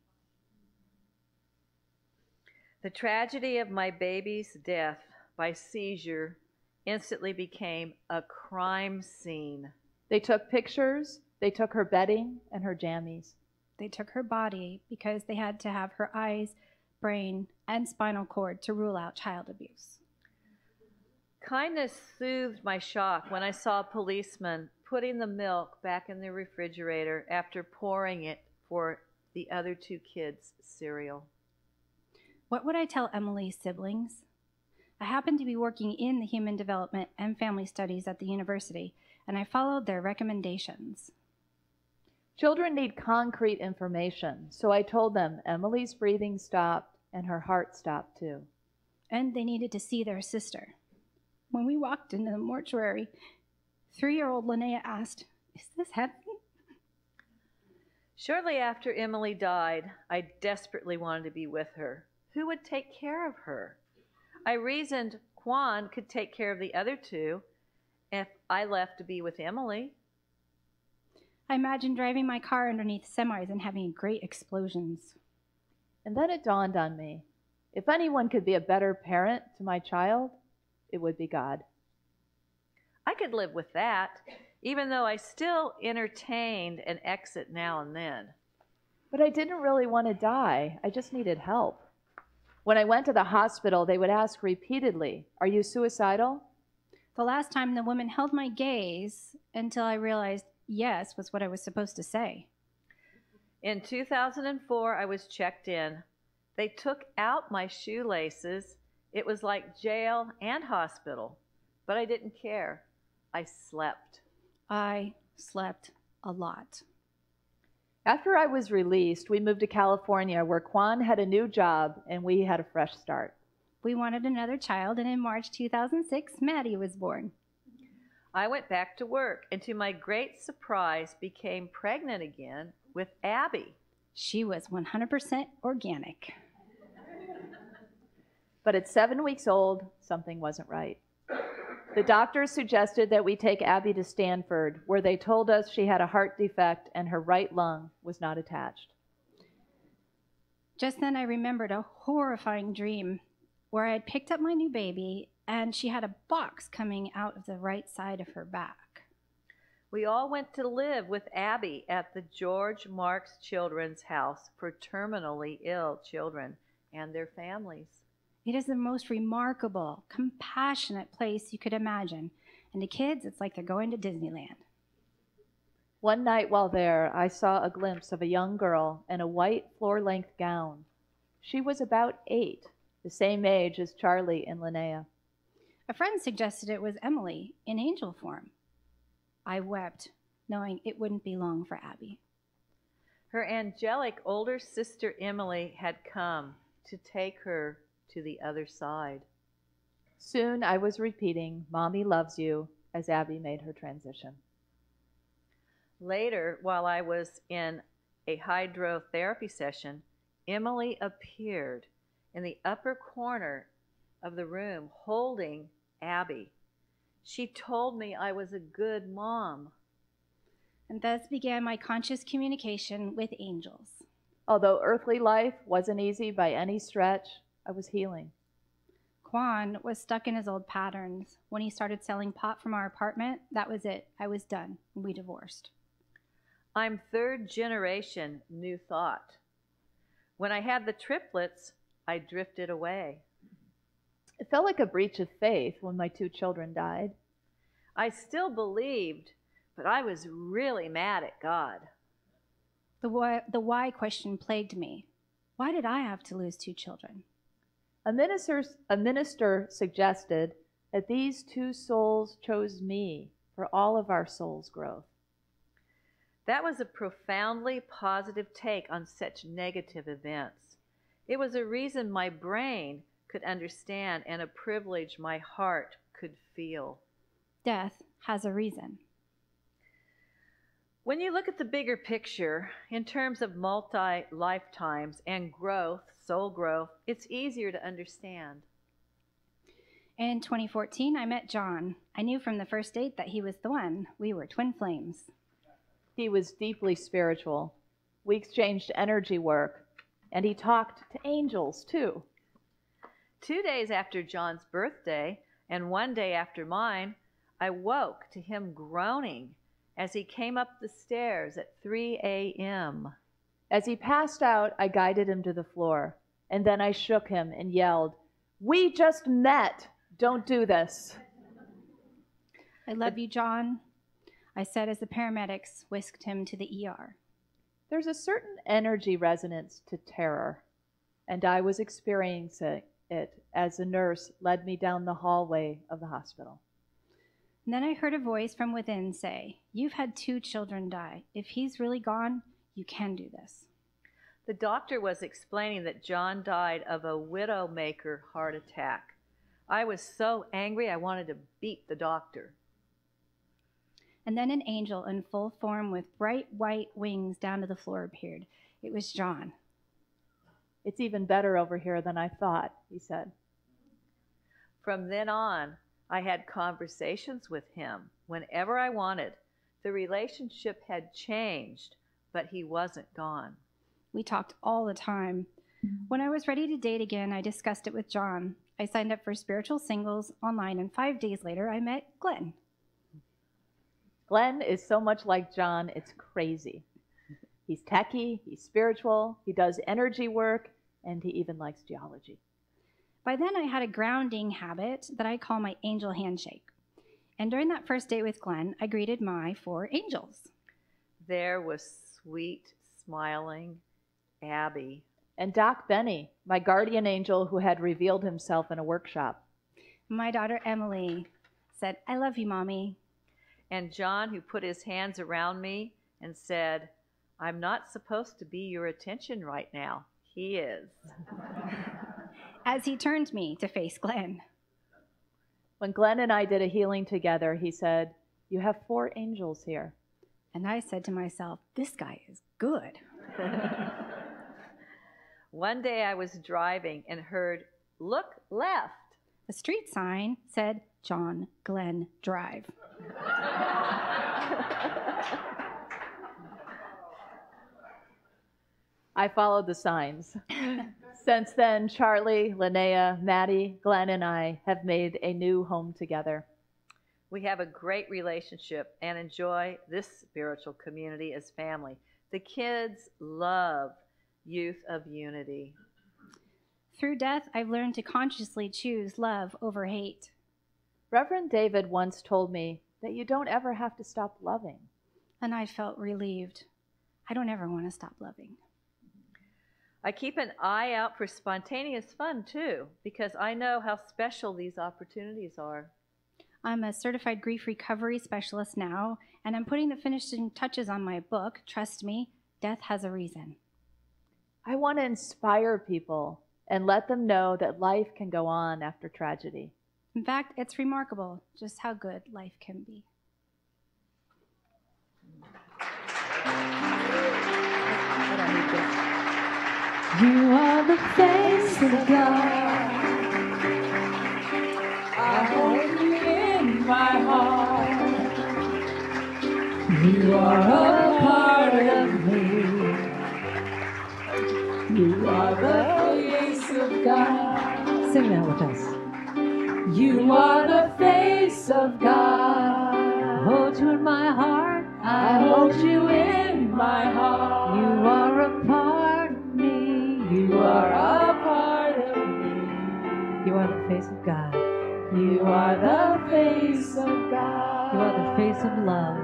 The tragedy of my baby's death by seizure instantly became a crime scene. They took pictures, they took her bedding and her jammies. They took her body because they had to have her eyes, brain, and spinal cord to rule out child abuse. Kindness soothed my shock when I saw a policeman putting the milk back in the refrigerator after pouring it for the other 2 kids' cereal. What would I tell Emily's siblings? I happened to be working in the Human Development and Family Studies at the university, and I followed their recommendations. Children need concrete information, so I told them Emily's breathing stopped and her heart stopped too. And they needed to see their sister. When we walked into the mortuary, 3-year-old Linnea asked, "Is this heaven?" Shortly after Emily died, I desperately wanted to be with her. Who would take care of her? I reasoned Quan could take care of the other 2 if I left to be with Emily. I imagined driving my car underneath semis and having great explosions. And then it dawned on me, if anyone could be a better parent to my child, it would be God. I could live with that, even though I still entertained an exit now and then. But I didn't really want to die. I just needed help. When I went to the hospital, they would ask repeatedly, "Are you suicidal?" The last time the woman held my gaze until I realized yes was what I was supposed to say. In 2004, I was checked in. They took out my shoelaces. It was like jail and hospital, but I didn't care. I slept. I slept a lot. After I was released, we moved to California where Quan had a new job and we had a fresh start. We wanted another child, and in March 2006, Maddie was born. I went back to work and to my great surprise became pregnant again with Abby. She was 100% organic. But at 7 weeks old, something wasn't right. The doctors suggested that we take Abby to Stanford, where they told us she had a heart defect and her right lung was not attached. Just then I remembered a horrifying dream where I had picked up my new baby and she had a box coming out of the right side of her back. We all went to live with Abby at the George Marks Children's House for terminally ill children and their families. It is the most remarkable, compassionate place you could imagine. And to kids, it's like they're going to Disneyland. One night while there, I saw a glimpse of a young girl in a white floor-length gown. She was about 8, the same age as Charlie and Linnea. A friend suggested it was Emily in angel form. I wept, knowing it wouldn't be long for Abby. Her angelic older sister Emily had come to take her to the other side. Soon I was repeating, "Mommy loves you," as Abby made her transition. Later, while I was in a hydrotherapy session, Emily appeared in the upper corner of the room holding Abby. She told me I was a good mom. And thus began my conscious communication with angels. Although earthly life wasn't easy by any stretch, I was healing. Quan was stuck in his old patterns. When he started selling pot from our apartment, that was it. I was done. We divorced. I'm third generation New Thought. When I had the triplets, I drifted away. It felt like a breach of faith when my 2 children died. I still believed, but I was really mad at God. The why question plagued me. Why did I have to lose 2 children? A minister suggested that these 2 souls chose me for all of our souls' growth. That was a profoundly positive take on such negative events. It was a reason my brain could understand and a privilege my heart could feel. Death has a reason. When you look at the bigger picture, in terms of multi-lifetimes and growth, soul growth, it's easier to understand. In 2014, I met John. I knew from the first date that he was the one. We were twin flames. He was deeply spiritual. We exchanged energy work, and he talked to angels too. 2 days after John's birthday, and 1 day after mine, I woke to him groaning as he came up the stairs at 3 a.m. As he passed out, I guided him to the floor, and then I shook him and yelled, "We just met! Don't do this!" I love you, John, I said as the paramedics whisked him to the ER. There's a certain energy resonance to terror, and I was experiencing it as the nurse led me down the hallway of the hospital. And then I heard a voice from within say, "You've had 2 children die. If he's really gone, you can do this." The doctor was explaining that John died of a widowmaker heart attack. I was so angry I wanted to beat the doctor. And then an angel in full form with bright white wings down to the floor appeared. It was John. "It's even better over here than I thought," he said. From then on, I had conversations with him whenever I wanted. The relationship had changed, but he wasn't gone. We talked all the time. When I was ready to date again, I discussed it with John. I signed up for Spiritual Singles online, and 5 days later, I met Glenn. Glenn is so much like John, it's crazy. He's techie, he's spiritual, he does energy work, and he even likes geology. By then, I had a grounding habit that I call my angel handshake. And during that first date with Glenn, I greeted my 4 angels. There was sweet, smiling Abby. And Doc Benny, my guardian angel who had revealed himself in a workshop. My daughter Emily said, "I love you, Mommy." And John, who put his hands around me and said, "I'm not supposed to be your attention right now." He is. As he turned me to face Glenn. When Glenn and I did a healing together, he said, "You have 4 angels here." And I said to myself, this guy is good. One day I was driving and heard, "Look left." The street sign said, John Glenn Drive. I followed the signs. Since then, Charlie, Linnea, Maddie, Glenn, and I have made a new home together. We have a great relationship and enjoy this spiritual community as family. The kids love Youth of Unity. Through death, I've learned to consciously choose love over hate. Reverend David once told me that you don't ever have to stop loving. And I felt relieved. I don't ever want to stop loving. I keep an eye out for spontaneous fun too, because I know how special these opportunities are. I'm a certified grief recovery specialist now, and I'm putting the finishing touches on my book, Trust Me, Death Has a Reason. I want to inspire people and let them know that life can go on after tragedy. In fact, it's remarkable just how good life can be. You are the face of God. I hold you in my heart. You are a part of me. You are the face of God. Sing that with us. You are the face of God. I hold you in my heart. I hold you in my heart. You are a part of me. You are a part of me. You are the face of God. You are the face of God. You are the face of love.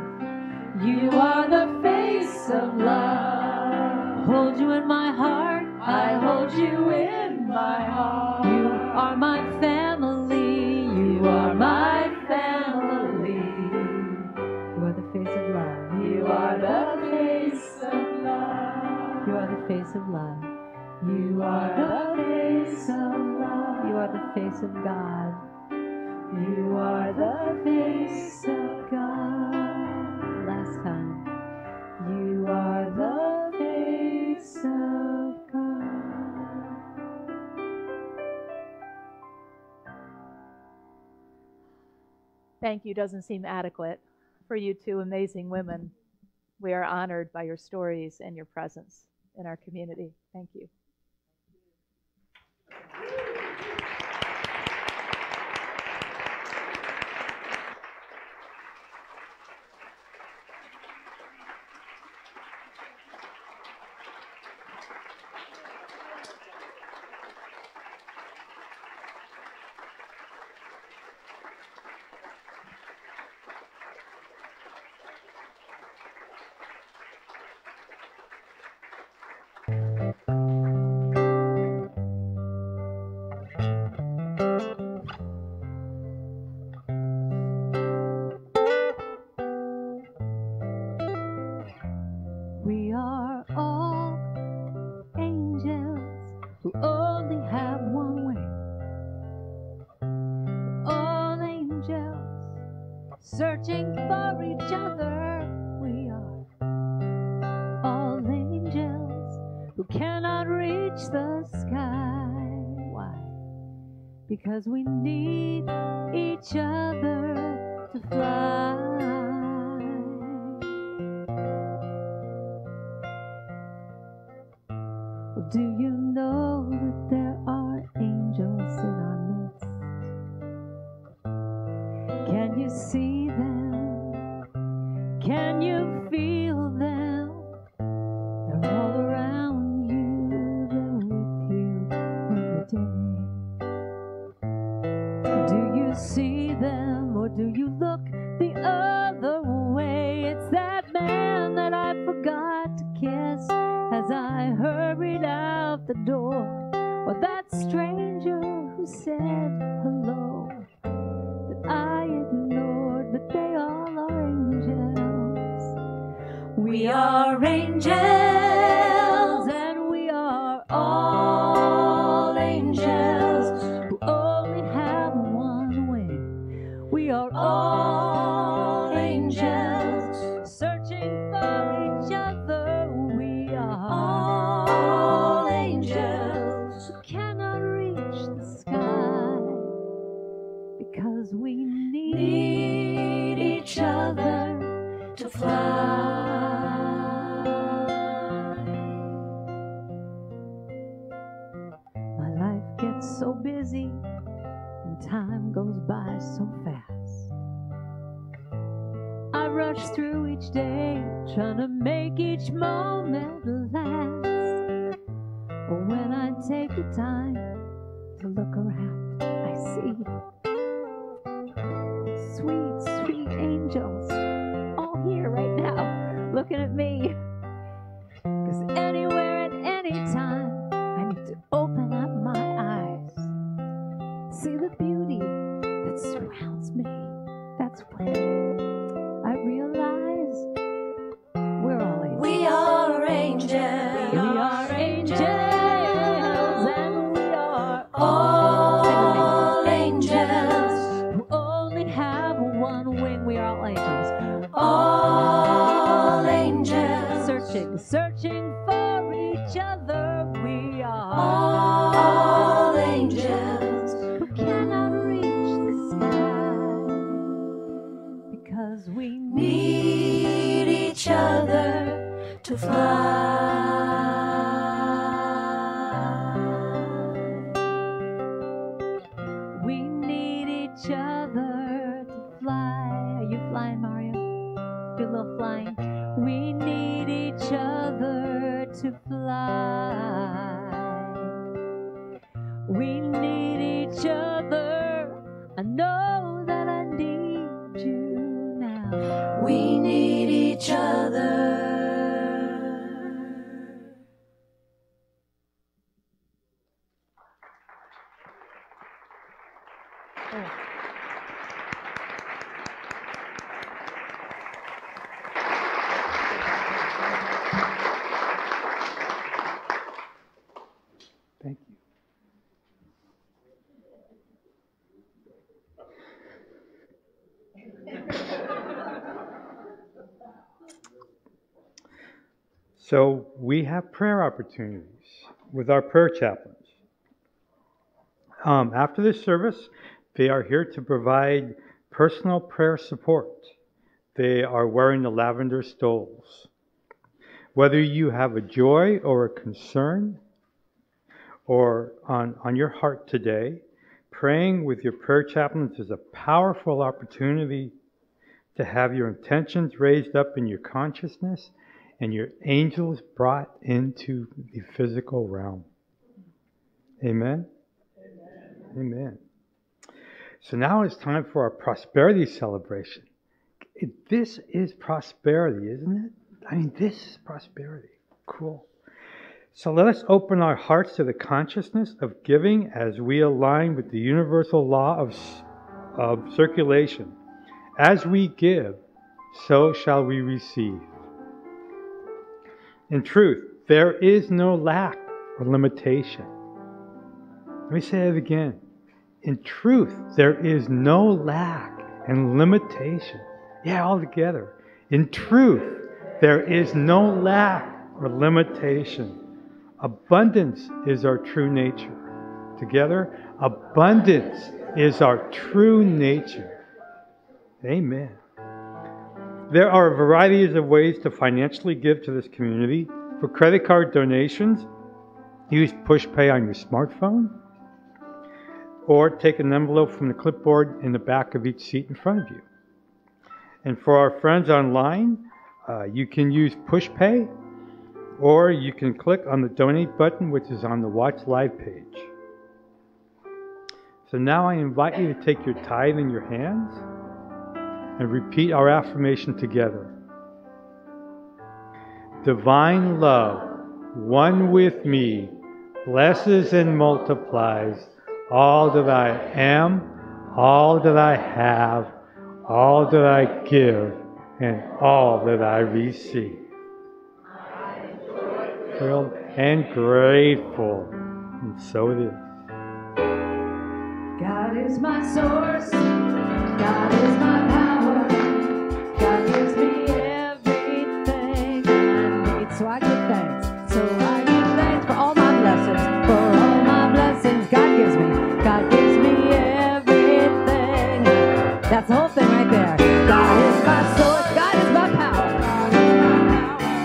You are the face of love. I hold you in my heart. I hold you in my heart. You are my family. You are my family. You are the face of love. You are the face of love. You are the face of love. You are the face of love. You are the face of God. You are the face of God. Last time. You are the face of God. Thank you doesn't seem adequate for you two amazing women. We are honored by your stories and your presence in our community. Thank you. We are all angels who only have one way. All angels searching for each other. We are all angels who cannot reach the sky. Why? Because we need each other to fly. Do you know that there are angels in our midst? Can you see them? Can you feel them? They're all around you, they're with you every day. Do you see them or do you look the other way? It's that man that I forgot to kiss as I hurried out the door, or that stranger who said hello that I ignored, but they all are angels. We are angels, and we are all angels who only have one way. We are all angels searching for each other. All angels who cannot reach the sky, because we need each other to fly. My life gets so busy and time goes by so fast. I rush through each day, trying to make each moment last. But when I take the time to look around, I see sweet, sweet angels all here right now, looking at me. 'Cause anywhere at any time, one wing. We are all angels. All angels. Searching for each other. We are all angels who cannot reach the sky because we need each other to fly. We need each other to fly. Are you flying, Mario? Do a little flying. We need each other to fly. We need each other. I know that I need you now. We need each other. Thank you. So we have prayer opportunities with our prayer chaplains. After this service, they are here to provide personal prayer support. They are wearing the lavender stoles. Whether you have a joy or a concern or on your heart today, praying with your prayer chaplains is a powerful opportunity to have your intentions raised up in your consciousness and your angels brought into the physical realm. Amen? Amen. So now it's time for our prosperity celebration. This is prosperity, isn't it? I mean, this is prosperity. Cool. So let us open our hearts to the consciousness of giving as we align with the universal law of circulation. As we give, so shall we receive. In truth, there is no lack or limitation. Let me say it again. In truth, there is no lack and limitation. Yeah, all together. In truth, there is no lack or limitation. Abundance is our true nature. Together, abundance is our true nature. Amen. There are varieties of ways to financially give to this community. For credit card donations, use PushPay on your smartphone, or take an envelope from the clipboard in the back of each seat in front of you. And for our friends online, you can use PushPay, or you can click on the donate button, which is on the Watch Live page. So now I invite you to take your tithe in your hands and repeat our affirmation together. Divine love, one with me, blesses and multiplies all that I am, all that I have, all that I give, and all that I receive. Thrilled and grateful. And so it is. God is my source. God is my power. God gives me everything I need. So I give thanks. So I give thanks for all my blessings. For all my blessings God gives me. God gives me everything. That's the whole thing right there. God is my source. God is my power.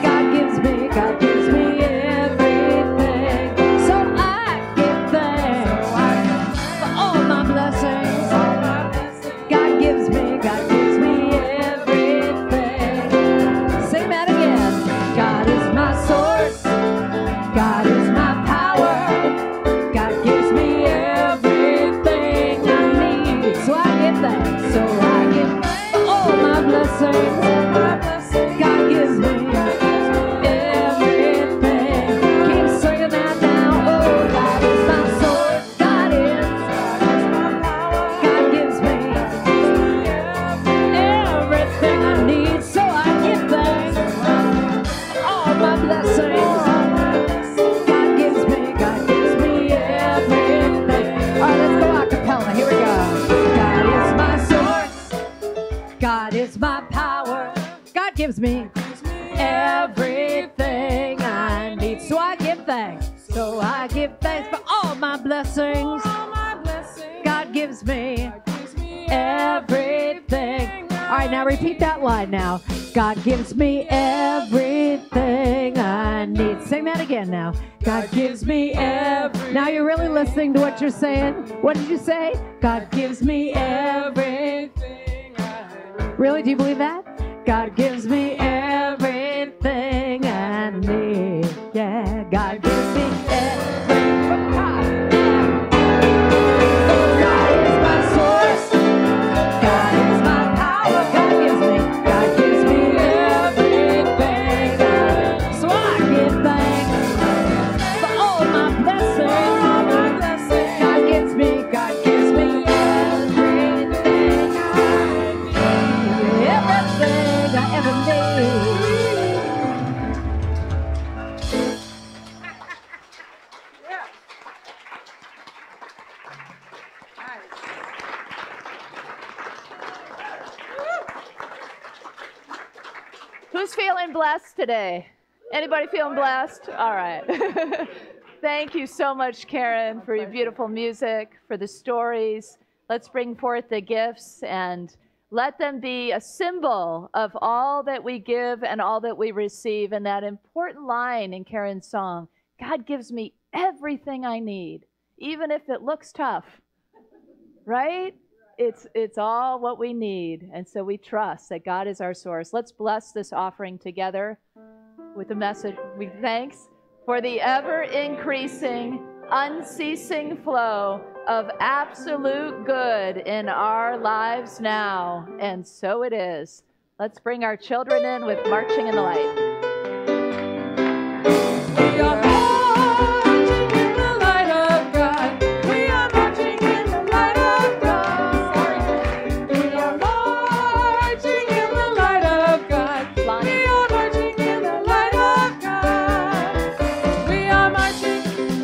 God gives me. God gives me everything. So I give thanks for all my blessings. God gives me. God gives me everything. Sing that again. God is my source. God is my power. God gives me everything I need. So I give thanks. So I give thanks for all my blessings. God gives me everything. Keep singing that now. Oh, God is my source. God is. God gives me everything I need. So I give thanks for all my blessings. God gives me everything. All right, let's go a cappella. Here we go. God is my source. God is my power. God gives me everything I need. So I give thanks. So I give thanks for all my blessings. God gives me everything. All right, now repeat that line now. God gives me everything I need. Sing that again now. God gives me everything. Now you're really listening to what you're saying. What did you say? God gives me everything I need. Really? Do you believe that? God gives me everything I need. Yeah, God gives me everything. God is my source. God is my power. God gives me everything I need. So I give thanks for all my blessings. God gives me everything I need. Everything I ever need. Who's feeling blessed today? Anybody feeling blessed? All right. Thank you so much, Karen, for your beautiful music, for the stories. Let's bring forth the gifts and let them be a symbol of all that we give and all that we receive. And that important line in Karen's song, God gives me everything I need, even if it looks tough, right? It's all what we need. And so we trust that God is our source. Let's bless this offering together with a message. We thanks for the ever-increasing, unceasing flow of absolute good in our lives now. And so it is. Let's bring our children in with Marching in the Light. We are marching in the light of God. We are marching in the light of God. We are marching in the light of God. We are marching in the light of God. We are marching,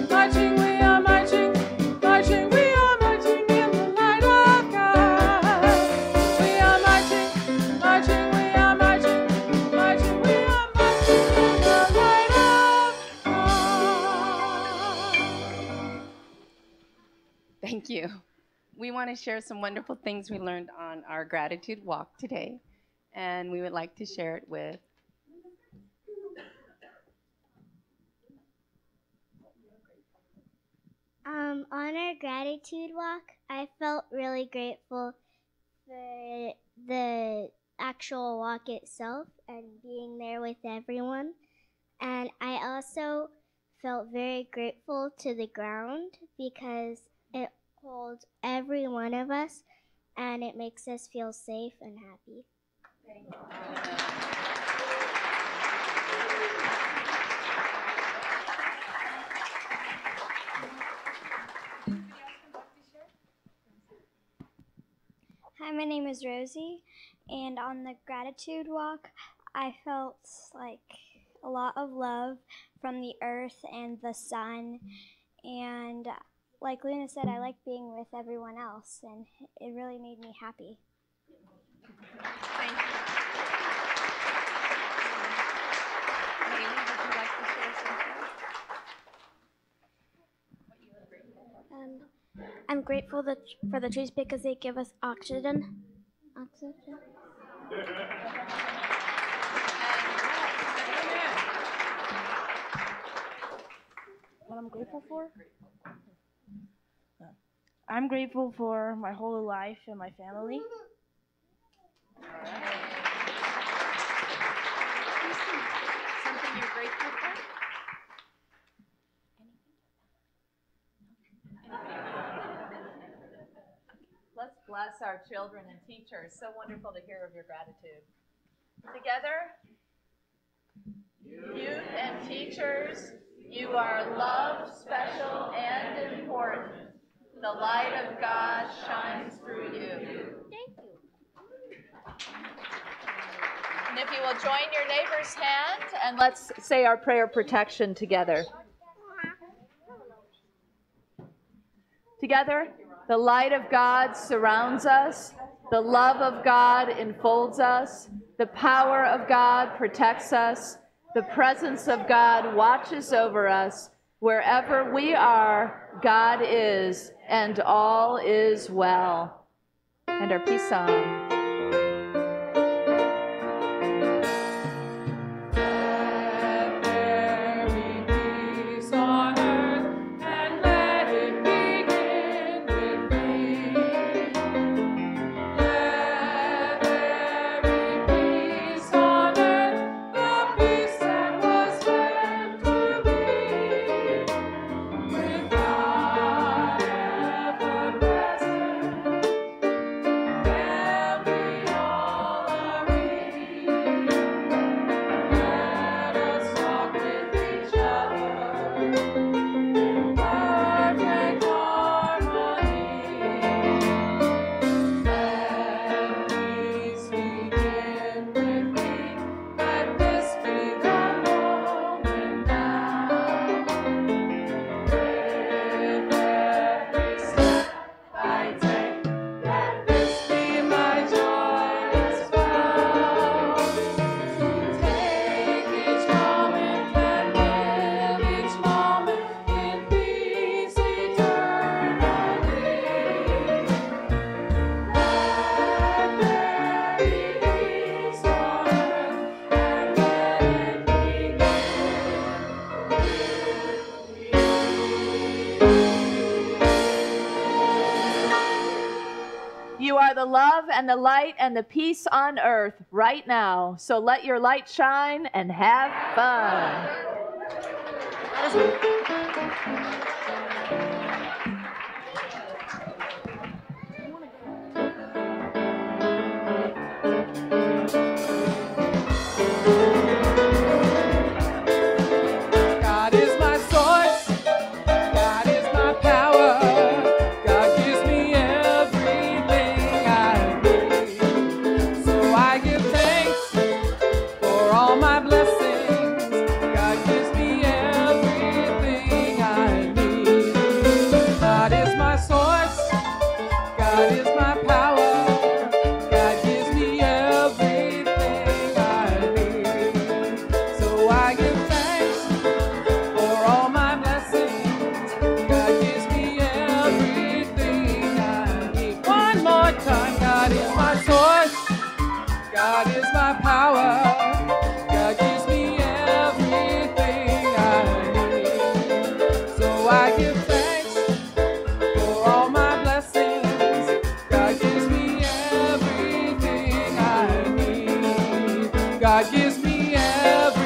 marching, we are marching, marching, we are marching in the light of God. We are marching, marching, we are marching, marching, we are marching in the light of God. Thank you. We want to share some wonderful things we learned on our gratitude walk today, and we would like to share it with on our gratitude walk, I felt really grateful for the actual walk itself and being there with everyone. And I also felt very grateful to the ground because it holds every one of us and it makes us feel safe and happy. Thank you. Hi, my name is Rosie, and on the gratitude walk, I felt like a lot of love from the earth and the sun, and like Luna said, I like being with everyone else, and it really made me happy. Thank you. Haley, would you like to share something? I'm grateful for the trees because they give us oxygen. What I'm grateful for? I'm grateful for my whole life and my family. Something you're grateful for? Let's bless our children and teachers. So wonderful to hear of your gratitude. Together, youth and teachers, you are loved, special, and important. The light of God shines through you. Thank you. And if you will join your neighbor's hand, and let's say our prayer protection together. Together, the light of God surrounds us, The love of God enfolds us. The power of God protects us. The presence of God watches over us. Wherever we are, God is, and all is well. And our peace song. You are the love and the light and the peace on earth right now. So let your light shine and have fun. God is my source. God is my power. God gives me everything I need. So I give thanks for all my blessings. God gives me everything I need. God is my source. God is my power. God gives me everything I need. So I give thanks for all my blessings. God gives me everything I need. One more time. God is my source. God is my power. God gives me everything I need. So I give thanks for all my blessings. God gives me everything I need. God gives me everything.